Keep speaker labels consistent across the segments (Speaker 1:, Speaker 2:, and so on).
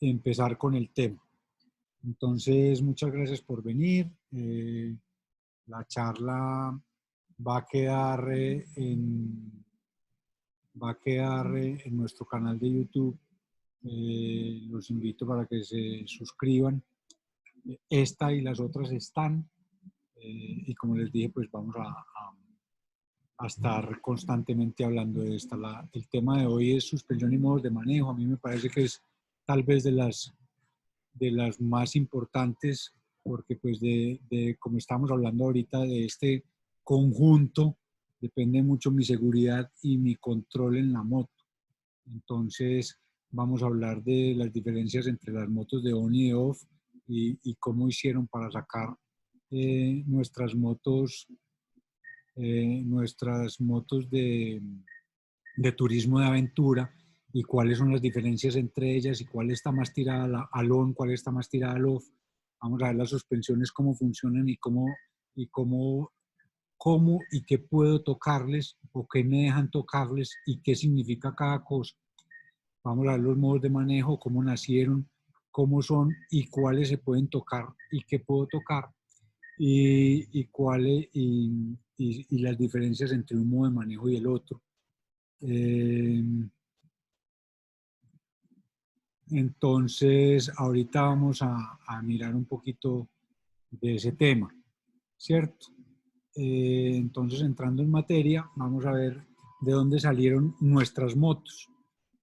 Speaker 1: empezar con el tema. Entonces, muchas gracias por venir. La charla va a quedar, en nuestro canal de YouTube. Los invito para que se suscriban. Esta y las otras están. Y como les dije, pues vamos a estar constantemente hablando de esta. El tema de hoy es suspensión y modos de manejo. A mí me parece que es tal vez de las más importantes, porque pues como estamos hablando ahorita de este conjunto, depende mucho mi seguridad y mi control en la moto. Entonces vamos a hablar de las diferencias entre las motos de on y de off y cómo hicieron para sacar nuestras motos de turismo de aventura y cuáles son las diferencias entre ellas y cuál está más tirada al on, cuál está más tirada al off. Vamos a ver las suspensiones, cómo funcionan y qué puedo tocarles o qué me dejan tocarles y qué significa cada cosa. Vamos a ver los modos de manejo, cómo nacieron, cómo son y cuáles se pueden tocar y qué puedo tocar y las diferencias entre un modo de manejo y el otro. Entonces, ahorita vamos a mirar un poquito de ese tema, ¿cierto? Entonces, entrando en materia, vamos a ver de dónde salieron nuestras motos,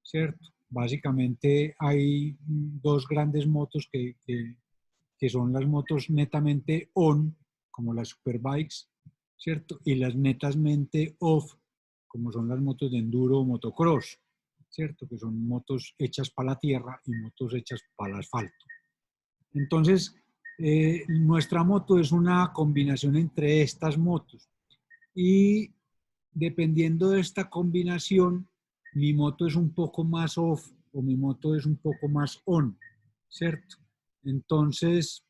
Speaker 1: ¿cierto? Básicamente hay dos grandes motos que son las motos netamente on, como las superbikes, ¿cierto? Y las netamente off, como son las motos de enduro o motocross, ¿cierto? Que son motos hechas para la tierra y motos hechas para el asfalto. Entonces, nuestra moto es una combinación entre estas motos y dependiendo de esta combinación, mi moto es un poco más off o mi moto es un poco más on, ¿cierto? Entonces,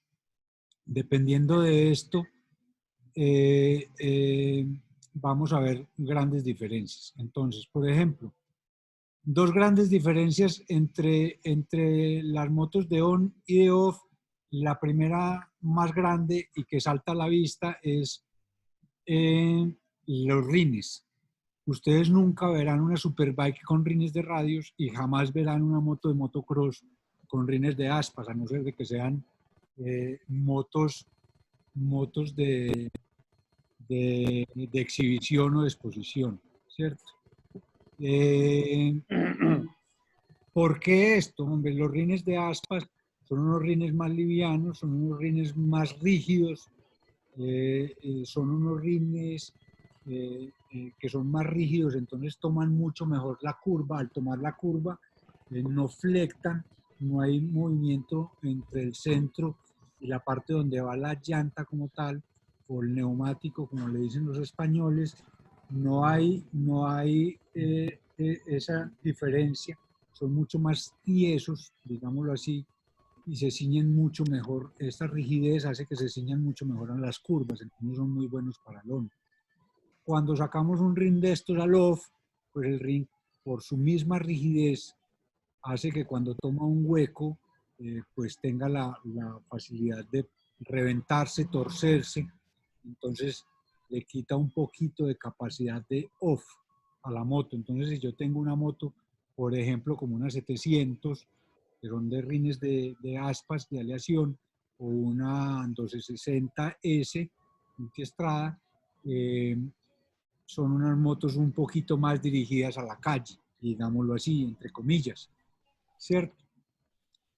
Speaker 1: dependiendo de esto, vamos a ver grandes diferencias. Entonces, por ejemplo, dos grandes diferencias entre las motos de on y de off. La primera más grande y que salta a la vista es los rines. Ustedes nunca verán una superbike con rines de radios y jamás verán una moto de motocross con rines de aspas, a no ser de que sean motos de exhibición o de exposición, ¿cierto? ¿Por qué esto? Hombre, los rines de aspas son unos rines más livianos, son unos rines más rígidos, son unos rines que son más rígidos, entonces toman mucho mejor la curva. Al tomar la curva, no flectan, no hay movimiento entre el centro y la parte donde va la llanta como tal, o el neumático, como le dicen los españoles. No hay esa diferencia, son mucho más tiesos, digámoslo así, y se ciñen mucho mejor. Esta rigidez hace que se ciñan mucho mejor en las curvas, entonces son muy buenos para el on. Cuando sacamos un ring de estos al off, pues el ring, por su misma rigidez, hace que cuando toma un hueco, pues tenga la facilidad de reventarse, torcerse, entonces le quita un poquito de capacidad de off a la moto. Entonces, si yo tengo una moto, por ejemplo, como una 700, que son de rines de aspas, de aleación, o una 1260S, multiestrada, son unas motos un poquito más dirigidas a la calle, digámoslo así, entre comillas, ¿cierto?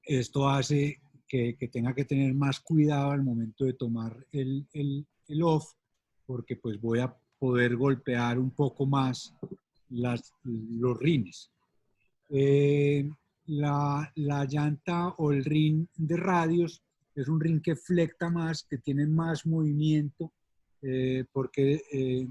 Speaker 1: Esto hace que tenga que tener más cuidado al momento de tomar el off, porque pues voy a poder golpear un poco más los rines. La llanta o el rin de radios es un rin que flecta más, que tiene más movimiento, porque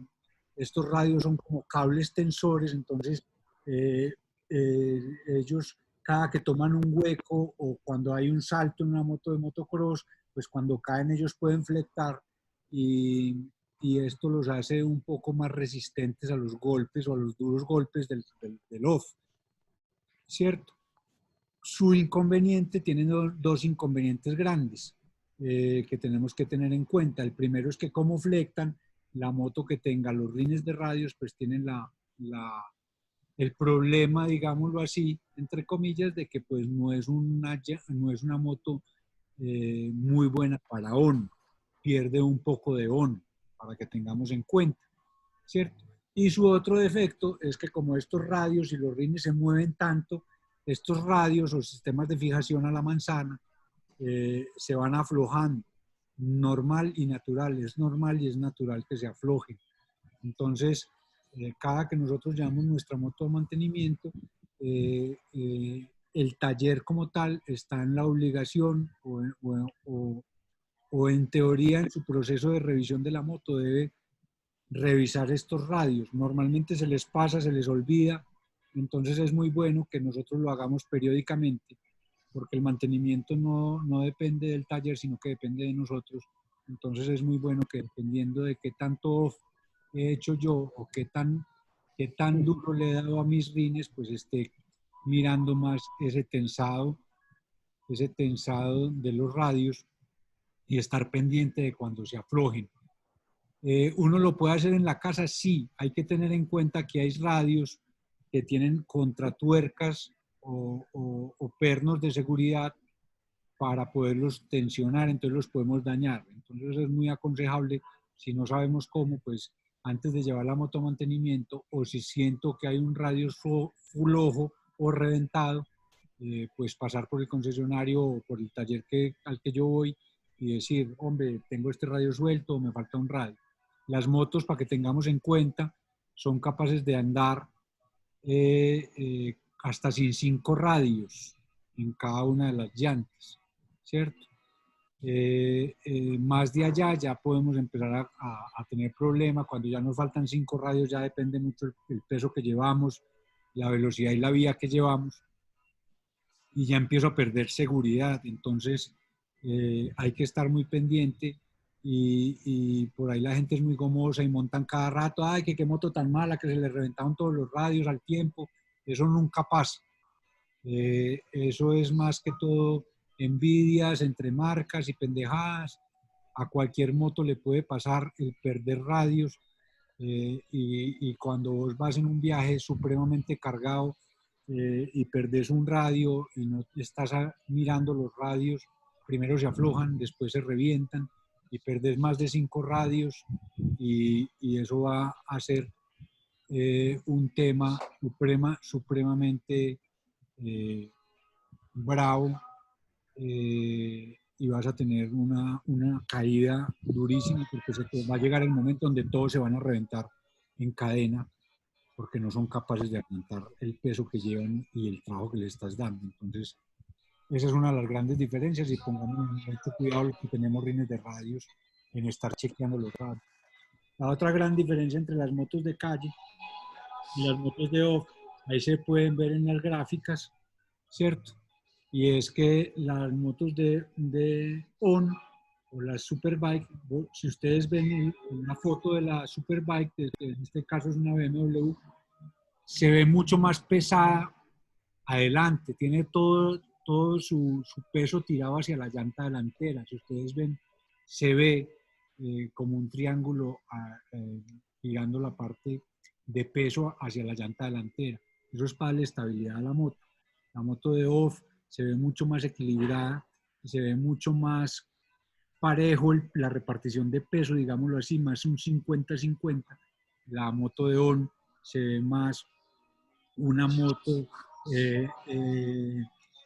Speaker 1: estos radios son como cables tensores, entonces eh, ellos cada que toman un hueco o cuando hay un salto en una moto de motocross, pues cuando caen ellos pueden flectar y esto los hace un poco más resistentes a los golpes o a los duros golpes del off, ¿cierto? su inconveniente, tiene dos inconvenientes grandes que tenemos que tener en cuenta. El primero es que como flectan, la moto que tenga los rines de radios, pues tienen el problema, digámoslo así, entre comillas, de que pues no es una moto muy buena para on, pierde un poco de on, para que tengamos en cuenta, ¿cierto? Y su otro defecto es que como estos radios y los rines se mueven tanto, estos radios o sistemas de fijación a la manzana se van aflojando, normal y natural, es normal y es natural que se aflojen. Entonces, cada que nosotros llevamos nuestra moto a mantenimiento, el taller como tal está en la obligación o en teoría en su proceso de revisión de la moto debe revisar estos radios. Normalmente se les pasa, se les olvida, entonces es muy bueno que nosotros lo hagamos periódicamente, porque el mantenimiento no depende del taller, sino que depende de nosotros. Entonces es muy bueno que dependiendo de qué tanto he hecho yo o qué tan duro le he dado a mis rines, pues esté mirando más ese tensado de los radios y estar pendiente de cuando se aflojen. ¿Uno lo puede hacer en la casa? Sí, hay que tener en cuenta que hay radios que tienen contratuercas o pernos de seguridad para poderlos tensionar, entonces los podemos dañar. Entonces es muy aconsejable, si no sabemos cómo, pues antes de llevar la moto a mantenimiento o si siento que hay un radio flojo o reventado, pues pasar por el concesionario o por el taller al que yo voy y decir, hombre, tengo este radio suelto o me falta un radio. Las motos, para que tengamos en cuenta, son capaces de andar hasta sin 5 radios en cada una de las llantas, ¿cierto? Más de allá ya podemos empezar a tener problemas. Cuando ya nos faltan 5 radios ya depende mucho el peso que llevamos, la velocidad y la vía que llevamos y ya empiezo a perder seguridad. Entonces hay que estar muy pendiente y por ahí la gente es muy gomosa y montan cada rato, ay, que qué moto tan mala, que se le reventaron todos los radios al tiempo. Eso nunca pasa. Eso es más que todo envidias entre marcas y pendejadas. A cualquier moto le puede pasar el perder radios y cuando vos vas en un viaje supremamente cargado y perdés un radio y no estás mirando los radios, primero se aflojan, después se revientan y perdés más de 5 radios y eso va a ser un tema supremamente bravo y vas a tener una caída durísima porque va a llegar el momento donde todos se van a reventar en cadena porque no son capaces de aguantar el peso que llevan y el trabajo que le estás dando. Entonces, esa es una de las grandes diferencias y pongamos mucho cuidado los que tenemos rines de radios en estar chequeando los radios. La otra gran diferencia entre las motos de calle y las motos de off, ahí se pueden ver en las gráficas, ¿cierto? Y es que las motos de on o las superbike, si ustedes ven una foto de la superbike, en este caso es una BMW, se ve mucho más pesada adelante, tiene todo su peso tirado hacia la llanta delantera. Si ustedes ven, se ve como un triángulo girando la parte de peso hacia la llanta delantera. Eso es para la estabilidad de la moto. La moto de off se ve mucho más equilibrada, se ve mucho más parejo la repartición de peso, digámoslo así, más un 50-50. La moto de on se ve más una moto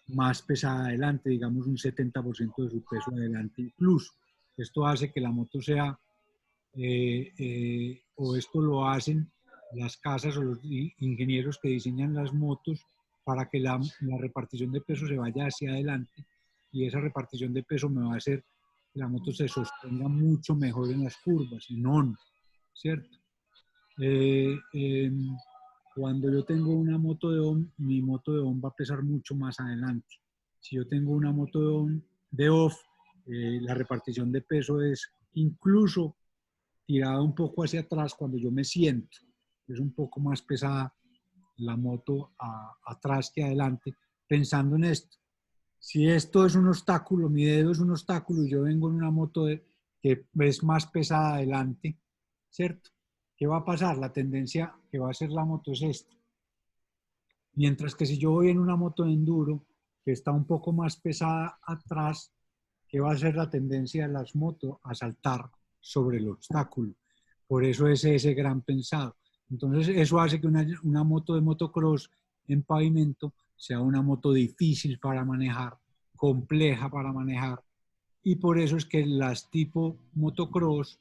Speaker 1: más pesada adelante, digamos un 70% de su peso adelante incluso. Esto hace que la moto sea, o esto lo hacen las casas o los ingenieros que diseñan las motos para que la repartición de peso se vaya hacia adelante y esa repartición de peso me va a hacer que la moto se sostenga mucho mejor en las curvas, en on, ¿cierto? Cuando yo tengo una moto de on, mi moto de on va a pesar mucho más adelante. Si yo tengo una moto de off, la repartición de peso es incluso tirada un poco hacia atrás cuando yo me siento. Es un poco más pesada la moto atrás que adelante, pensando en esto. Si esto es un obstáculo, mi dedo es un obstáculo y yo vengo en una moto que es más pesada adelante, ¿cierto? ¿Qué va a pasar? La tendencia que va a hacer la moto es esta. Mientras que si yo voy en una moto de enduro que está un poco más pesada atrás, ¿qué va a ser la tendencia de las motos? A saltar sobre el obstáculo. Por eso es ese gran pensado. Entonces eso hace que una moto de motocross en pavimento sea una moto difícil para manejar, compleja para manejar, y por eso es que las tipo motocross,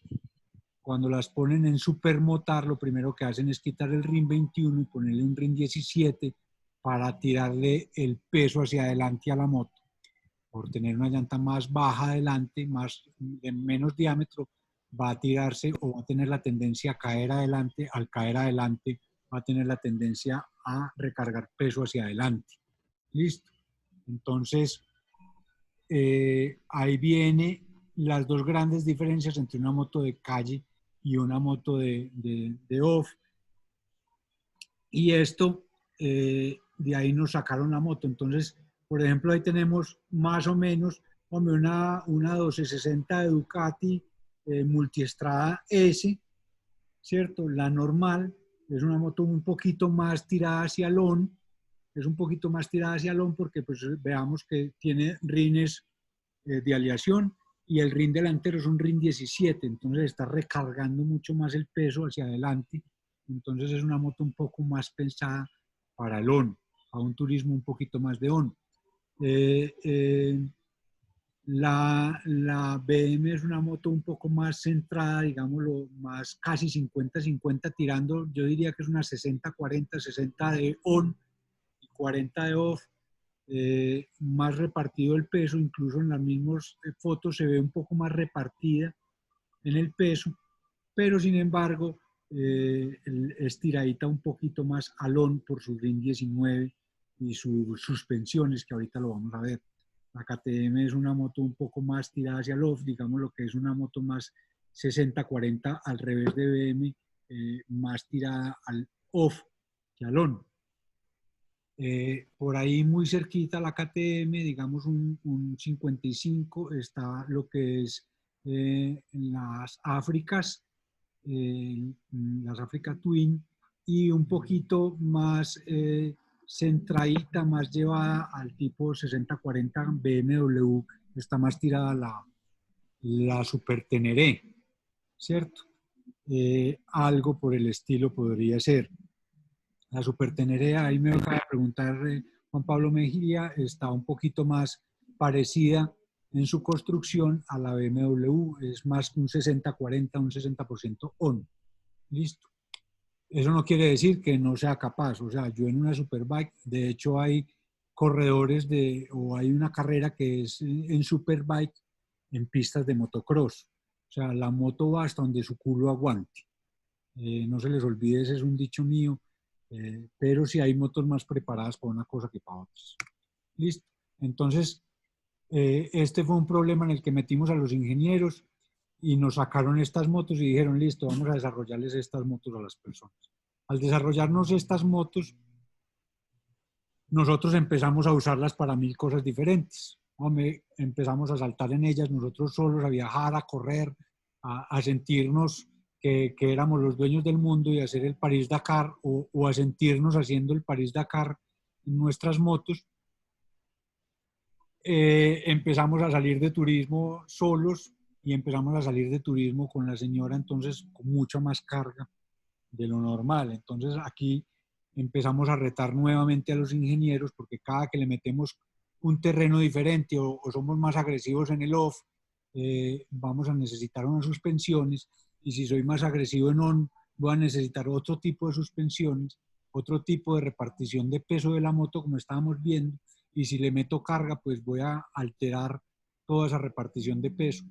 Speaker 1: cuando las ponen en supermotar, lo primero que hacen es quitar el RIN 21 y ponerle un RIN 17 para tirarle el peso hacia adelante a la moto. Por tener una llanta más baja adelante, de menos diámetro, va a tirarse o va a tener la tendencia a caer adelante. Al caer adelante, va a tener la tendencia a recargar peso hacia adelante. ¿Listo? Entonces, ahí viene las dos grandes diferencias entre una moto de calle y una moto de off. Y esto, de ahí nos sacaron la moto. Entonces, por ejemplo, ahí tenemos más o menos una 1260 de Ducati multiestrada S, ¿cierto? La normal es una moto un poquito más tirada hacia lon, es un poquito más tirada hacia lon porque pues veamos que tiene rines de aleación y el rin delantero es un rin 17, entonces está recargando mucho más el peso hacia adelante, entonces es una moto un poco más pensada para el on, a un turismo un poquito más de on. Eh, eh, la BM es una moto un poco más centrada, digámoslo, más casi 50-50 tirando, yo diría que es una 60-40, 60 de on y 40 de off, más repartido el peso, incluso en las mismas fotos se ve un poco más repartida en el peso, pero sin embargo estiradita un poquito más alón por su RIN 19 y sus suspensiones, que ahorita lo vamos a ver. La KTM es una moto un poco más tirada hacia el off, digamos lo que es una moto más 60-40 al revés de BM, más tirada al off que al on. Por ahí muy cerquita la KTM, digamos un 55, está lo que es las Áfricas, las Africa Twin, y un poquito más centradita, más llevada al tipo 60-40 BMW, está más tirada la Super Teneré, ¿cierto? Algo por el estilo podría ser. La Super Teneré, ahí me acaba de preguntar Juan Pablo Mejía, está un poquito más parecida en su construcción a la BMW, es más que un 60-40, un 60% on. Listo. Eso no quiere decir que no sea capaz, o sea, yo en una Superbike, de hecho hay corredores o hay una carrera que es en Superbike en pistas de motocross, o sea, la moto va hasta donde su culo aguante. No se les olvide, ese es un dicho mío, pero sí hay motos más preparadas para una cosa que para otras. Listo. Entonces, este fue un problema en el que metimos a los ingenieros y nos sacaron estas motos y dijeron, listo, vamos a desarrollarles estas motos a las personas. Al desarrollarnos estas motos, nosotros empezamos a usarlas para 1000 cosas diferentes. Empezamos a saltar en ellas nosotros solos, a viajar, a correr, a sentirnos que éramos los dueños del mundo y hacer el París-Dakar o a sentirnos haciendo el París-Dakar en nuestras motos. Empezamos a salir de turismo solos y empezamos a salir de turismo con la señora, entonces con mucha más carga de lo normal. Entonces aquí empezamos a retar nuevamente a los ingenieros porque cada que le metemos un terreno diferente o somos más agresivos en el off, vamos a necesitar unas suspensiones, y si soy más agresivo en on, voy a necesitar otro tipo de suspensiones, otro tipo de repartición de peso de la moto como estábamos viendo, y si le meto carga pues voy a alterar toda esa repartición de peso.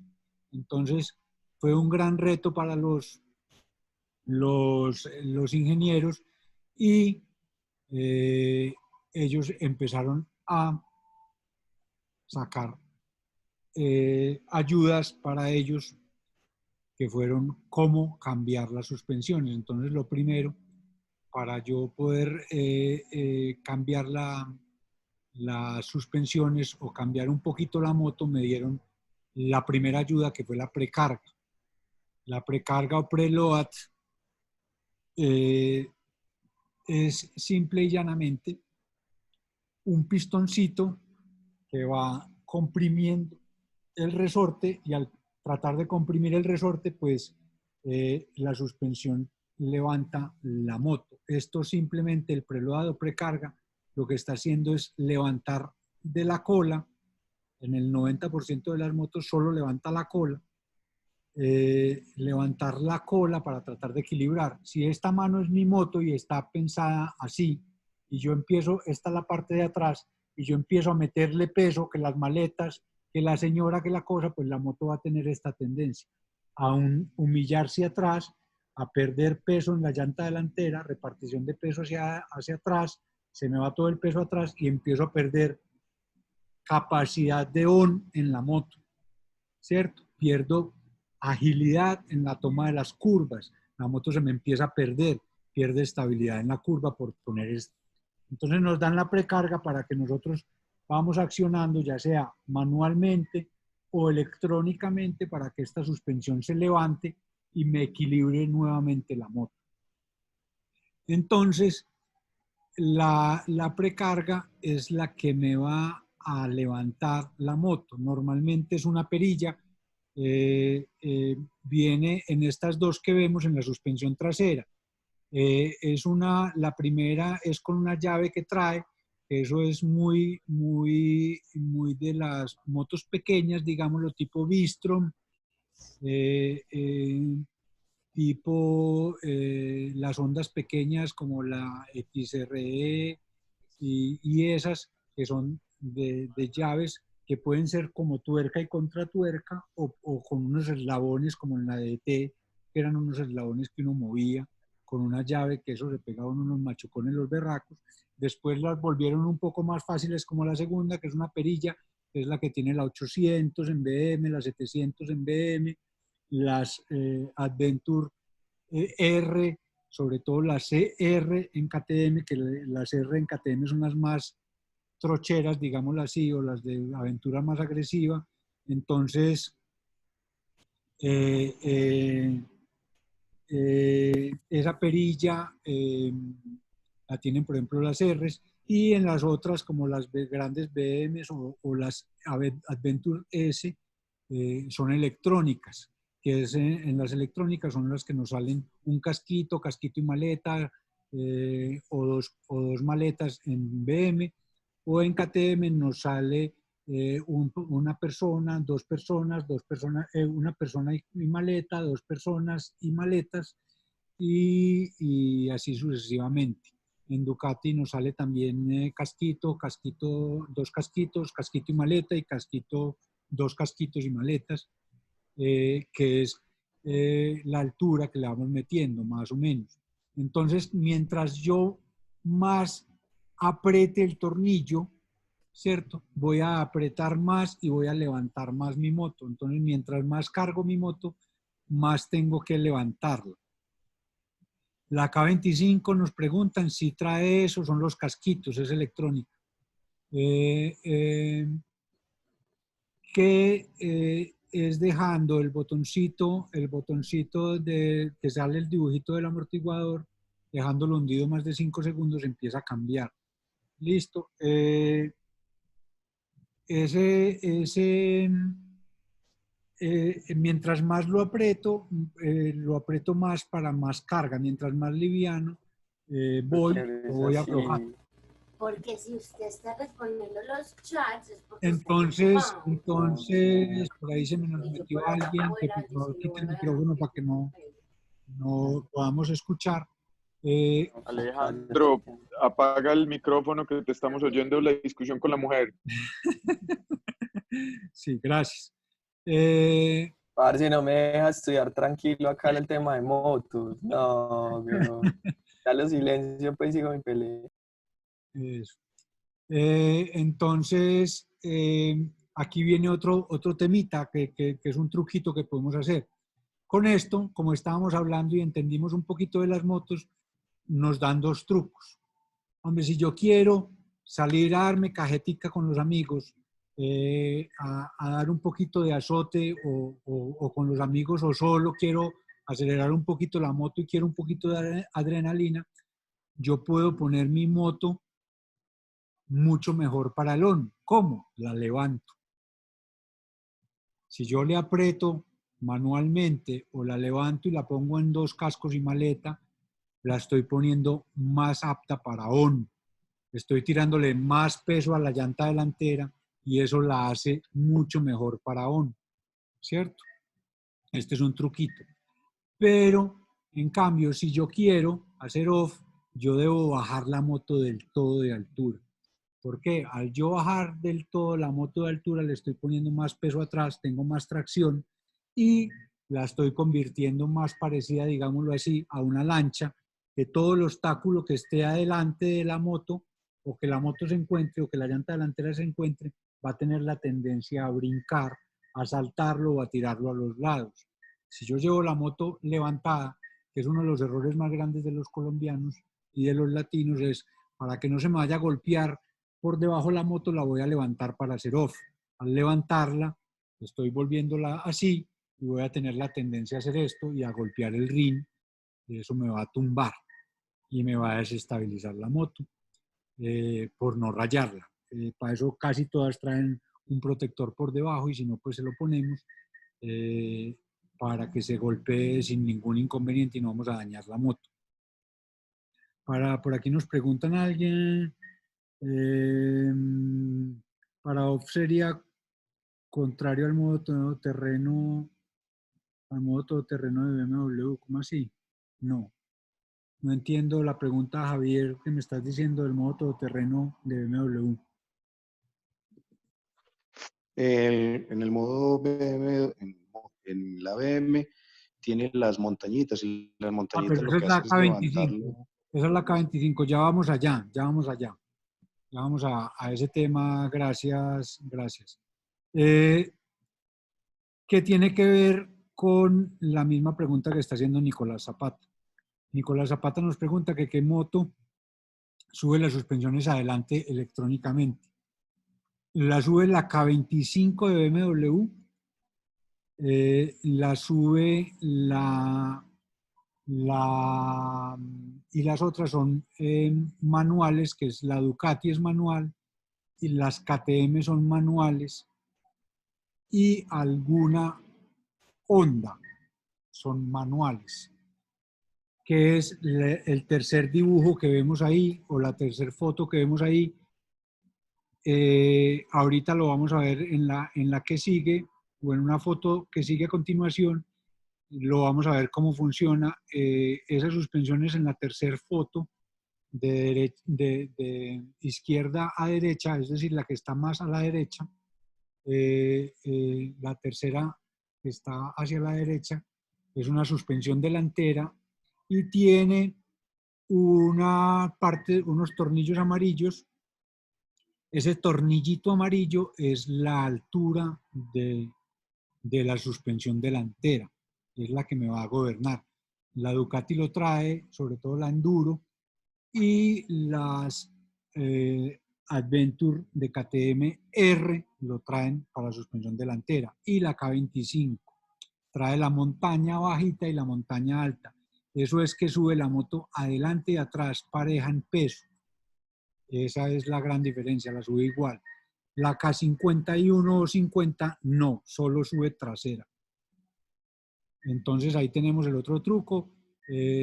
Speaker 1: Entonces fue un gran reto para los ingenieros, y ellos empezaron a sacar ayudas para ellos que fueron cómo cambiar las suspensiones. Entonces lo primero, para yo poder cambiar las suspensiones o cambiar un poquito la moto, me dieron la primera ayuda, que fue la precarga. La precarga o preload es simple y llanamente un pistoncito que va comprimiendo el resorte, y al tratar de comprimir el resorte, pues la suspensión levanta la moto. Esto simplemente, el preload o precarga, lo que está haciendo es levantar de la cola. En el 90% de las motos solo levanta la cola. Levantar la cola para tratar de equilibrar. Si esta mano es mi moto y está pensada así, y yo empiezo, esta es la parte de atrás, y yo empiezo a meterle peso, que las maletas, que la señora, que la cosa, pues la moto va a tener esta tendencia a humillarse atrás, a perder peso en la llanta delantera, repartición de peso hacia atrás, se me va todo el peso atrás y empiezo a perder capacidad de on en la moto, ¿cierto? Pierdo agilidad en la toma de las curvas, la moto se me empieza a perder, pierde estabilidad en la curva por poner esto. Entonces nos dan la precarga para que nosotros vamos accionando, ya sea manualmente o electrónicamente, para que esta suspensión se levante y me equilibre nuevamente la moto. Entonces, la precarga es la que me va a levantar la moto. Normalmente es una perilla, viene en estas dos que vemos en la suspensión trasera. La primera es con una llave que trae, eso es muy de las motos pequeñas, digámoslo, tipo Bistrom, tipo las ondas pequeñas como la XRE y esas que son de llaves que pueden ser como tuerca y contratuerca, o con unos eslabones como en la DT, que eran unos eslabones que uno movía con una llave, que eso se pegaban unos machucones los berracos. Después las volvieron un poco más fáciles, como la segunda, que es una perilla, que es la que tiene la 800 en BM, la 700 en BM, las Adventure R, sobre todo las CR en KTM, que las R en KTM son las más trocheras, digámoslo así, o las de aventura más agresiva. Entonces, esa perilla la tienen, por ejemplo, las Rs, y en las otras, como las grandes BMs o las Adventure S, son electrónicas, que es, en las electrónicas son las que nos salen un casquito, casquito y maleta, o dos maletas en BM, o en KTM nos sale una persona, dos personas, una persona y maleta, dos personas y maletas, y así sucesivamente. En Ducati nos sale también casquito, dos casquitos, casquito y maleta, y casquito, dos casquitos y maletas, que es la altura que le vamos metiendo, más o menos. Entonces, mientras yo más apriete el tornillo, ¿cierto? Voy a apretar más y voy a levantar más mi moto. Entonces, mientras más cargo mi moto, más tengo que levantarla. La K25 nos preguntan si trae eso, son los casquitos, es electrónica. Que es dejando el botoncito que sale el dibujito del amortiguador, dejándolo hundido más de 5 segundos, empieza a cambiar. Listo. Mientras más lo aprieto más para más carga. Mientras más liviano voy aflojando.
Speaker 2: Porque si usted está respondiendo los chats es porque
Speaker 1: entonces, por ahí se me nos metió alguien, que por favor quite el micrófono para que no podamos escuchar.
Speaker 3: Alejandro, apaga el micrófono, que te estamos oyendo la discusión con la mujer.
Speaker 1: Sí, gracias.
Speaker 4: Parce, no me deja estudiar tranquilo acá el tema de motos. No, ya lo silencio, pues sigo mi pelea.
Speaker 1: Eso. Entonces, aquí viene otro temita que es un truquito que podemos hacer. Con esto, como estábamos hablando y entendimos un poquito de las motos, nos dan dos trucos. Hombre, si yo quiero salir a darme cajetica con los amigos, a dar un poquito de azote o con los amigos, o solo quiero acelerar un poquito la moto y quiero un poquito de adrenalina, yo puedo poner mi moto mucho mejor para el on. ¿Cómo? La levanto. Si yo le aprieto manualmente o la levanto y la pongo en 2 cascos y maleta, la estoy poniendo más apta para on. Estoy tirándole más peso a la llanta delantera y eso la hace mucho mejor para on, ¿cierto? Este es un truquito. Pero, en cambio, si yo quiero hacer off, yo debo bajar la moto del todo de altura. ¿Por qué? Al yo bajar del todo la moto de altura, le estoy poniendo más peso atrás, tengo más tracción y la estoy convirtiendo más parecida, digámoslo así, a una lancha, que todo el obstáculo que esté adelante de la moto, o que la moto se encuentre, o que la llanta delantera se encuentre, va a tener la tendencia a brincar, a saltarlo o a tirarlo a los lados. Si yo llevo la moto levantada, que es uno de los errores más grandes de los colombianos y de los latinos, es para que no se me vaya a golpear por debajo de la moto, la voy a levantar para hacer off. Al levantarla, estoy volviéndola así y voy a tener la tendencia a hacer esto y a golpear el rin, y eso me va a tumbar y me va a desestabilizar la moto por no rayarla. Para eso casi todas traen un protector por debajo y si no, pues se lo ponemos para que se golpee sin ningún inconveniente y no vamos a dañar la moto. Por aquí nos preguntan a alguien, para off sería contrario al modo todoterreno, de BMW, ¿cómo así? No entiendo la pregunta, Javier, que me estás diciendo del modo todoterreno de BMW.
Speaker 5: En el modo BM, en la BM, tiene las montañitas y las montañitas
Speaker 1: Pero
Speaker 5: lo
Speaker 1: esa
Speaker 5: que
Speaker 1: es la
Speaker 5: hace es levantarlo.
Speaker 1: K25. Esa es la K25. Ya vamos allá, ya vamos allá. Ya vamos a ese tema. Gracias, gracias. Que tiene que ver con la misma pregunta que está haciendo Nicolás Zapata. Nicolás Zapata nos pregunta que qué moto sube las suspensiones adelante electrónicamente. La sube la K25 de BMW, la sube y las otras son manuales, que es la Ducati es manual y las KTM son manuales y alguna Honda son manuales, que es el tercer dibujo que vemos ahí o la tercera foto que vemos ahí. Ahorita lo vamos a ver en la que sigue o en una foto que sigue a continuación. Lo vamos a ver cómo funciona. Esas suspensiones en la tercera foto de izquierda a derecha, es decir, la que está más a la derecha, la tercera que está hacia la derecha, es una suspensión delantera y tiene una parte, unos tornillos amarillos. Ese tornillito amarillo es la altura de la suspensión delantera, es la que me va a gobernar. La Ducati lo trae, sobre todo la Enduro, y las Adventure de KTM R lo traen para suspensión delantera, y la K25 trae la montaña bajita y la montaña alta. Eso es que sube la moto adelante y atrás pareja en peso. Esa es la gran diferencia, la sube igual. La K51 o 50 no, solo sube trasera. Entonces ahí tenemos el otro truco.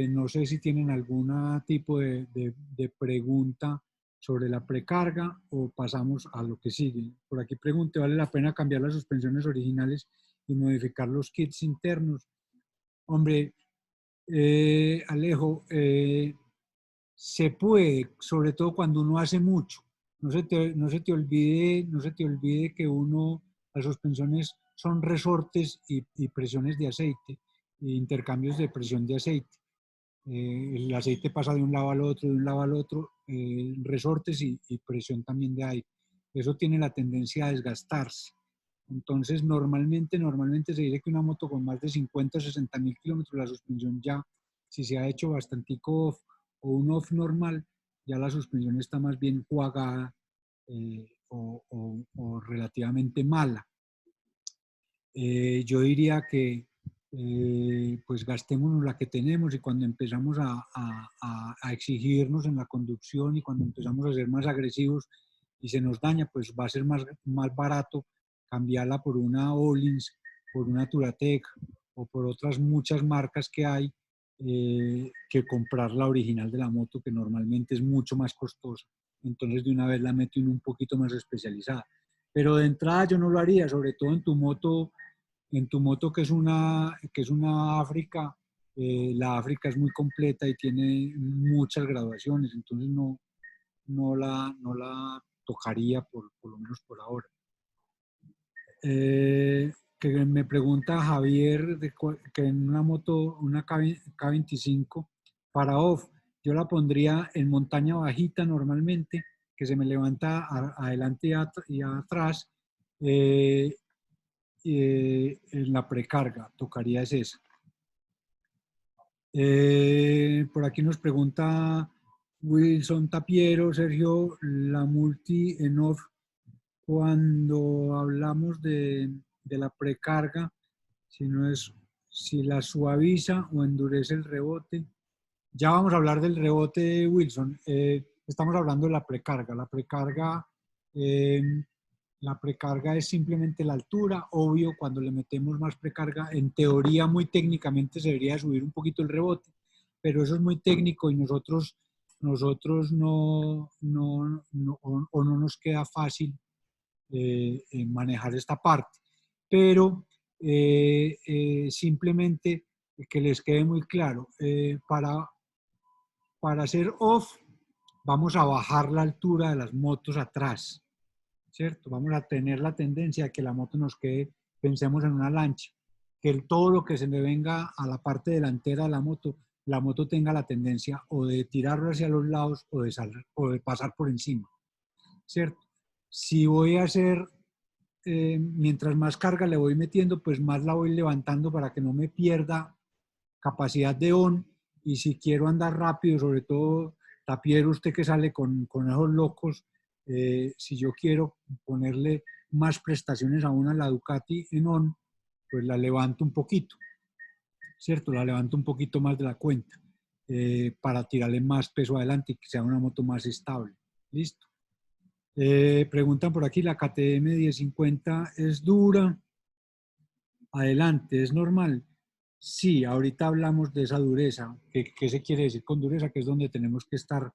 Speaker 1: No sé si tienen algún tipo de pregunta sobre la precarga o pasamos a lo que sigue. Por aquí pregunté, ¿vale la pena cambiar las suspensiones originales y modificar los kits internos? Hombre, Alejo, se puede, sobre todo cuando uno hace mucho. No se te olvide que las suspensiones son resortes y presiones de aceite, e intercambios de presión de aceite. El aceite pasa de un lado al otro, resortes y presión también de aire. Eso tiene la tendencia a desgastarse. Entonces, normalmente se dice que una moto con más de 50 o 60 mil kilómetros, la suspensión ya, si se ha hecho bastante off o un off normal, ya la suspensión está más bien jugada o relativamente mala. Yo diría que pues gastémonos la que tenemos, y cuando empezamos a exigirnos en la conducción y cuando empezamos a ser más agresivos y se nos daña, pues va a ser más barato cambiarla por una Öhlins, por una Touratech o por otras muchas marcas que hay, que comprar la original de la moto, que normalmente es mucho más costosa. Entonces de una vez la meto en un poquito más especializada. Pero de entrada yo no lo haría, sobre todo en tu moto que es una África. La África es muy completa y tiene muchas graduaciones, entonces no la tocaría por lo menos por ahora. Que me pregunta Javier que en una moto, una K25 para off, yo la pondría en montaña bajita normalmente, que se me levanta adelante y atrás. En la precarga, tocaría es esa. Por aquí nos pregunta Wilson Tapiero, Sergio, la multi en off, cuando hablamos de la precarga, si la suaviza o endurece el rebote. Ya vamos a hablar del rebote, Wilson. Estamos hablando de la precarga. La precarga es simplemente la altura. Obvio, cuando le metemos más precarga, en teoría, muy técnicamente, se debería subir un poquito el rebote, pero eso es muy técnico y nosotros no nos queda fácil manejar esta parte. Pero simplemente que les quede muy claro, para hacer off, vamos a bajar la altura de las motos atrás, ¿cierto? Vamos a tener la tendencia a que la moto nos quede, pensemos en una lancha, que todo lo que se le venga a la parte delantera de la moto tenga la tendencia o de tirarlo hacia los lados o de pasar por encima, ¿cierto? Si voy a hacer, mientras más carga le voy metiendo, pues más la voy levantando para que no me pierda capacidad de on, y si quiero andar rápido, sobre todo Tapiero, usted que sale con esos locos, si yo quiero ponerle más prestaciones aún a la Ducati en on, pues la levanto un poquito, ¿cierto? La levanto un poquito más de la cuenta, para tirarle más peso adelante y que sea una moto más estable. ¿Listo? Preguntan por aquí, ¿la KTM 1050 es dura? Adelante, ¿es normal? Sí, ahorita hablamos de esa dureza. ¿Qué se quiere decir con dureza? Que es donde tenemos que estar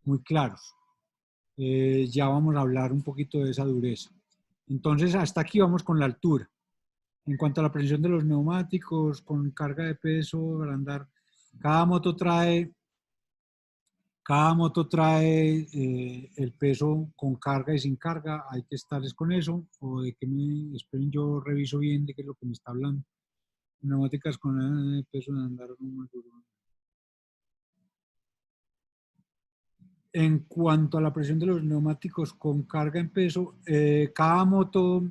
Speaker 1: muy claros. Ya vamos a hablar un poquito de esa dureza. Entonces, hasta aquí vamos con la altura. En cuanto a la presión de los neumáticos, con carga de peso, para andar, cada moto trae el peso con carga y sin carga. Hay que estar con eso, o de que me esperen, yo reviso bien de qué es lo que me está hablando. Neumáticas con peso de andar más duro. En cuanto a la presión de los neumáticos con carga en peso, cada moto,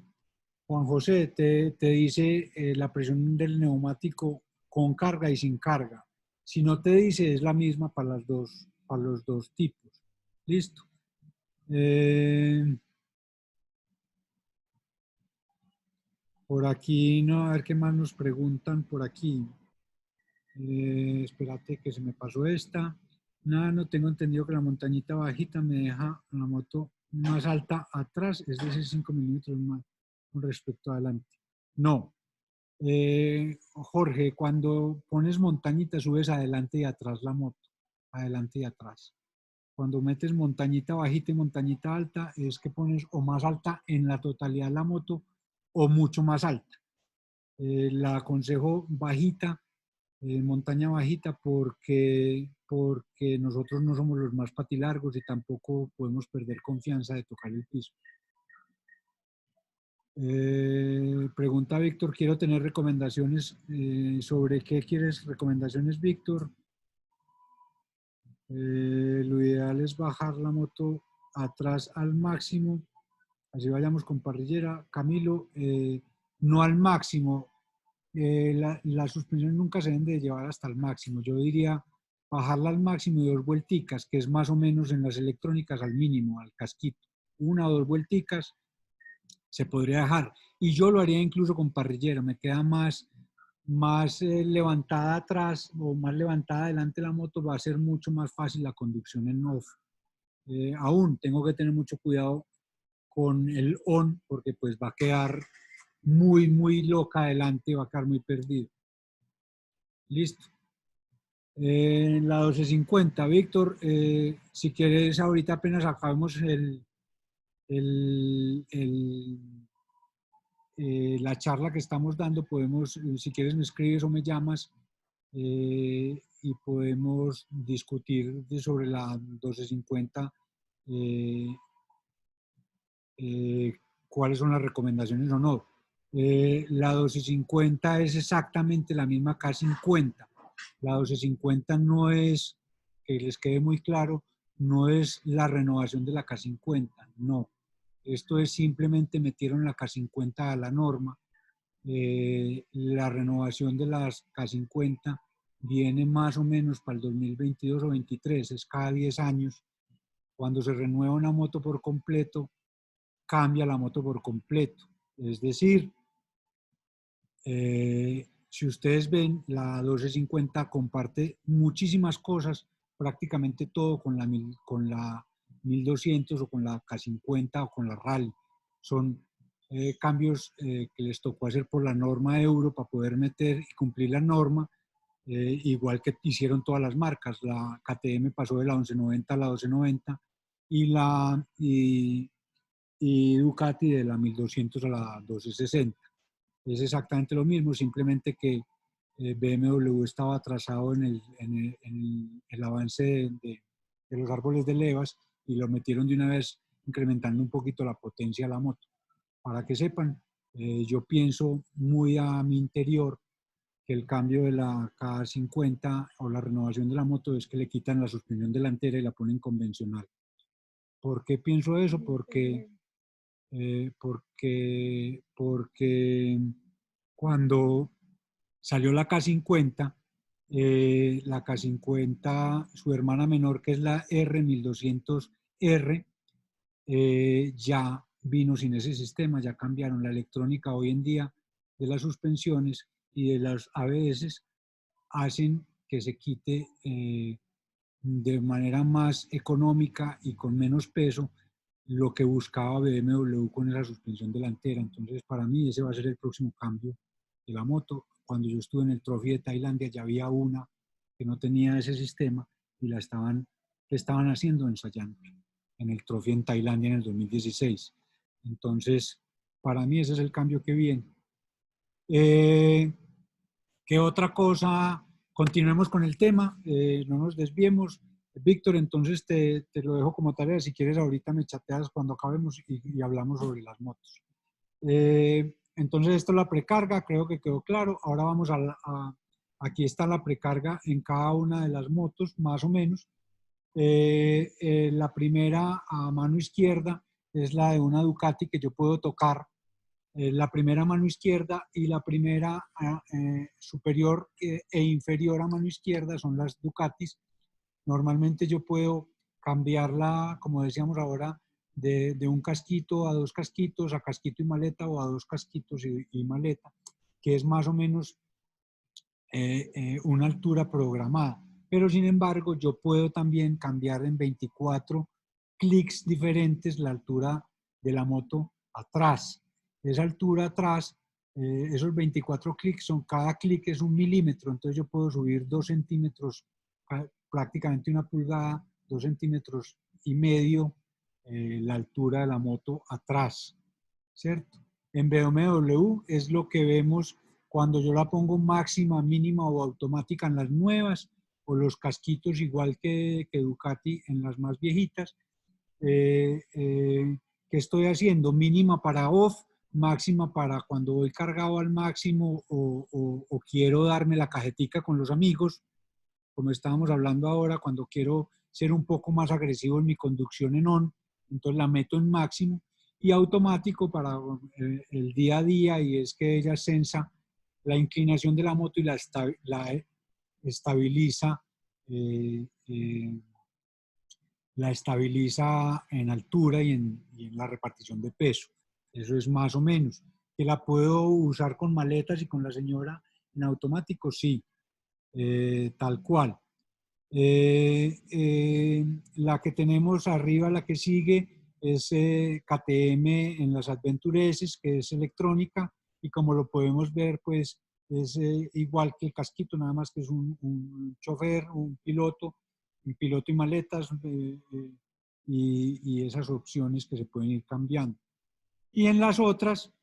Speaker 1: Juan José, te dice la presión del neumático con carga y sin carga. Si no te dice, es la misma para los dos tipos. ¿Listo? Por aquí, no, a ver qué más nos preguntan por aquí. Espérate que se me pasó esta. Nada, no tengo entendido que la montañita bajita me deja la moto más alta atrás, es decir, 5 milímetros más con respecto a adelante. No. Jorge, cuando pones montañita subes adelante y atrás la moto, adelante y atrás. Cuando metes montañita bajita y montañita alta, es que pones o más alta en la totalidad la moto o mucho más alta. La aconsejo bajita, montaña bajita, porque nosotros no somos los más patilargos y tampoco podemos perder confianza de tocar el piso. Pregunta Víctor, quiero tener recomendaciones. ¿Sobre qué quieres recomendaciones, Víctor? Lo ideal es bajar la moto atrás al máximo, así vayamos con parrillera. Camilo, no al máximo. La suspensión nunca se deben de llevar hasta el máximo. Yo diría bajarla al máximo y 2 vuelticas, que es más o menos en las electrónicas al mínimo, al casquito. 1 o 2 vuelticas se podría dejar. Y yo lo haría incluso con parrillera, me queda más levantada atrás o más levantada adelante la moto, va a ser mucho más fácil la conducción en off. Aún tengo que tener mucho cuidado con el on, porque pues va a quedar muy loca adelante, va a quedar muy perdido. Listo. La 1250, Víctor, si quieres ahorita apenas acabemos la charla que estamos dando, podemos, si quieres me escribes o me llamas y podemos discutir sobre la 1250, cuáles son las recomendaciones o no. La 1250 es exactamente la misma K50. La 1250 no es, que les quede muy claro, no es la renovación de la K50, no. Esto es simplemente metieron la K50 a la norma. La renovación de las K50 viene más o menos para el 2022 o 2023, es cada 10 años. Cuando se renueva una moto por completo, cambia la moto por completo. Es decir, si ustedes ven, la 1250 comparte muchísimas cosas, prácticamente todo con la 1200 o con la K50 o con la Rally. Son cambios que les tocó hacer por la norma Euro para poder meter y cumplir la norma, igual que hicieron todas las marcas. La KTM pasó de la 1190 a la 1290 y Ducati de la 1200 a la 1260. Es exactamente lo mismo, simplemente que BMW estaba atrasado en el avance de los árboles de levas y lo metieron de una vez incrementando un poquito la potencia de la moto. Para que sepan, yo pienso muy a mi interior que el cambio de la K50 o la renovación de la moto es que le quitan la suspensión delantera y la ponen convencional. ¿Por qué pienso eso? Porque cuando salió la K50, su hermana menor, que es la R1200R, ya vino sin ese sistema, ya cambiaron la electrónica hoy en día de las suspensiones y de las ABS, hacen que se quite de manera más económica y con menos peso lo que buscaba BMW con esa suspensión delantera. Entonces, para mí ese va a ser el próximo cambio de la moto. Cuando yo estuve en el Trophy de Tailandia ya había una que no tenía ese sistema y la estaban haciendo, ensayando en el Trophy en Tailandia en el 2016. Entonces, para mí ese es el cambio que viene. ¿Qué otra cosa? Continuemos con el tema, no nos desviemos. Víctor, entonces te lo dejo como tarea. Si quieres, ahorita me chateas cuando acabemos y hablamos sobre las motos. Entonces, esto es la precarga, creo que quedó claro. Ahora vamos aquí está la precarga en cada una de las motos, más o menos. La primera a mano izquierda es la de una Ducati que yo puedo tocar. La primera mano izquierda y la primera superior e inferior a mano izquierda son las Ducatis. Normalmente yo puedo cambiarla, como decíamos ahora, de un casquito a 2 casquitos, a casquito y maleta, o a 2 casquitos y maleta, que es más o menos una altura programada. Pero sin embargo, yo puedo también cambiar en 24 clics diferentes la altura de la moto atrás. Esa altura atrás, esos 24 clics, cada clic es 1 milímetro, entonces yo puedo subir 2 centímetros, prácticamente 1 pulgada, 2 centímetros y medio la altura de la moto atrás, ¿cierto? En BMW es lo que vemos cuando yo la pongo máxima, mínima o automática en las nuevas, o los casquitos igual que Ducati en las más viejitas. ¿Qué estoy haciendo? Mínima para off, máxima para cuando voy cargado al máximo o quiero darme la cajetica con los amigos, como estábamos hablando ahora, cuando quiero ser un poco más agresivo en mi conducción en on, entonces la meto en máximo, y automático para el día a día, y es que ella sensa la inclinación de la moto y la estabiliza la estabiliza en altura y en la repartición de peso. Eso es más o menos. ¿Que la puedo usar con maletas y con la señora en automático? Sí, tal cual. La que tenemos arriba, la que sigue, es KTM en las Adventure S, que es electrónica, y como lo podemos ver, pues es igual que el casquito, nada más que es un chofer, un piloto y maletas, y esas opciones que se pueden ir cambiando. Y en las otras,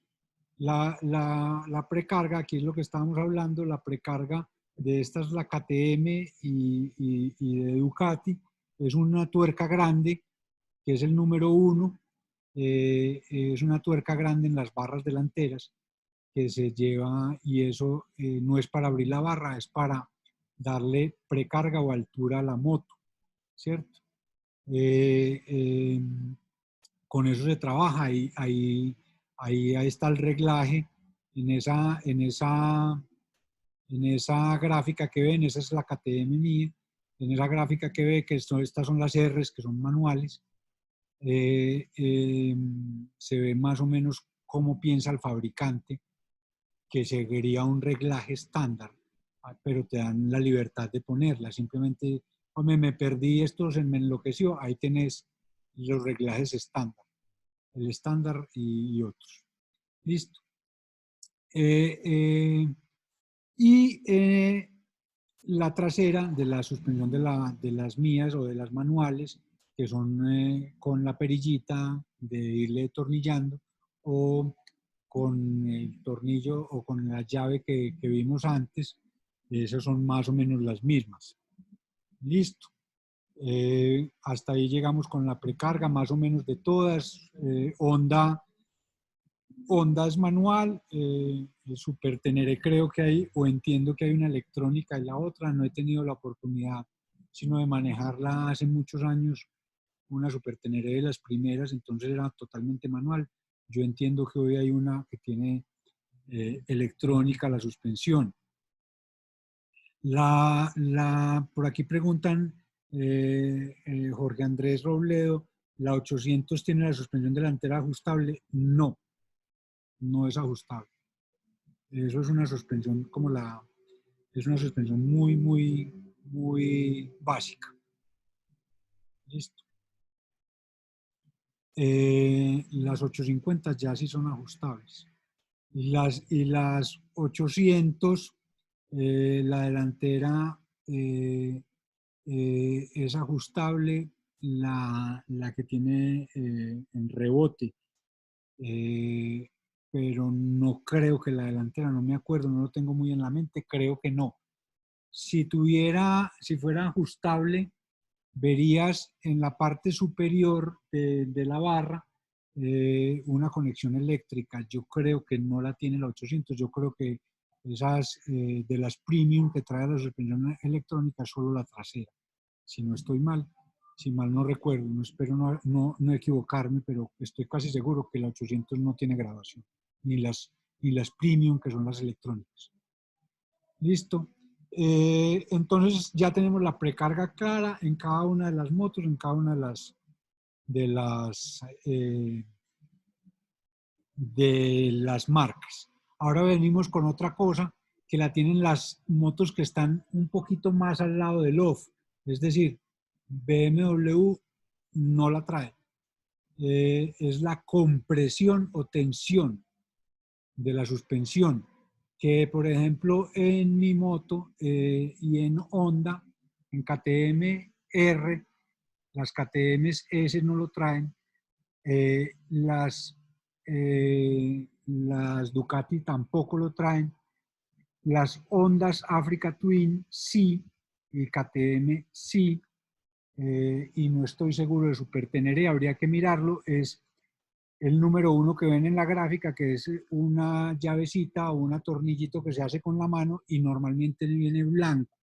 Speaker 1: la precarga, aquí es lo que estábamos hablando, la precarga de esta es la KTM y de Ducati, es una tuerca grande, que es el número 1, es una tuerca grande en las barras delanteras que se lleva, y eso no es para abrir la barra, es para darle precarga o altura a la moto, ¿cierto? Con eso se trabaja, ahí está el reglaje en esa gráfica que ven, esa es la KTM mía, en esa gráfica que ve que estas son las R's que son manuales, se ve más o menos cómo piensa el fabricante, que seguiría un reglaje estándar, pero te dan la libertad de ponerla. Simplemente, hombre, me perdí esto, se me enloqueció, ahí tenés los reglajes estándar, el estándar y otros. Listo. La trasera de la suspensión de las mías o de las manuales, que son con la perillita de irle atornillando, o con el tornillo o con la llave que vimos antes, esas son más o menos las mismas. Listo. Hasta ahí llegamos con la precarga, más o menos de todas. Honda es manual, Super Teneré creo que hay, o entiendo que hay una electrónica y la otra. No he tenido la oportunidad sino de manejarla hace muchos años, una Super Teneré de las primeras, entonces era totalmente manual. Yo entiendo que hoy hay una que tiene electrónica la suspensión. Por aquí preguntan, Jorge Andrés Robledo, ¿la 800 tiene la suspensión delantera ajustable? No, no es ajustable. Eso es una suspensión es una suspensión muy, muy, muy básica. Listo. Las 850 ya sí son ajustables. Y las 800, la delantera es ajustable, la que tiene en rebote, pero no creo que la delantera, no me acuerdo, no lo tengo muy en la mente, creo que no. Si fuera ajustable, verías en la parte superior de la barra una conexión eléctrica. Yo creo que no la tiene la 800, yo creo que esas de las premium que trae la suspensión electrónica, solo la trasera, si no estoy mal. Si mal no recuerdo, no espero no equivocarme, pero estoy casi seguro que la 800 no tiene graduación, ni las premium, que son las electrónicas. Listo. Entonces ya tenemos la precarga clara en cada una de las motos, en cada una de las marcas. Ahora venimos con otra cosa que la tienen las motos que están un poquito más al lado del off, es decir, BMW no la trae. Es la compresión o tensión de la suspensión, que por ejemplo en mi moto y en Honda, en KTM R, las KTM S no lo traen, las Ducati tampoco lo traen, las Hondas Africa Twin sí, y KTM sí, y no estoy seguro de Super Teneré, habría que mirarlo, es el número 1 que ven en la gráfica, que es una llavecita o un atornillito que se hace con la mano y normalmente viene blanco.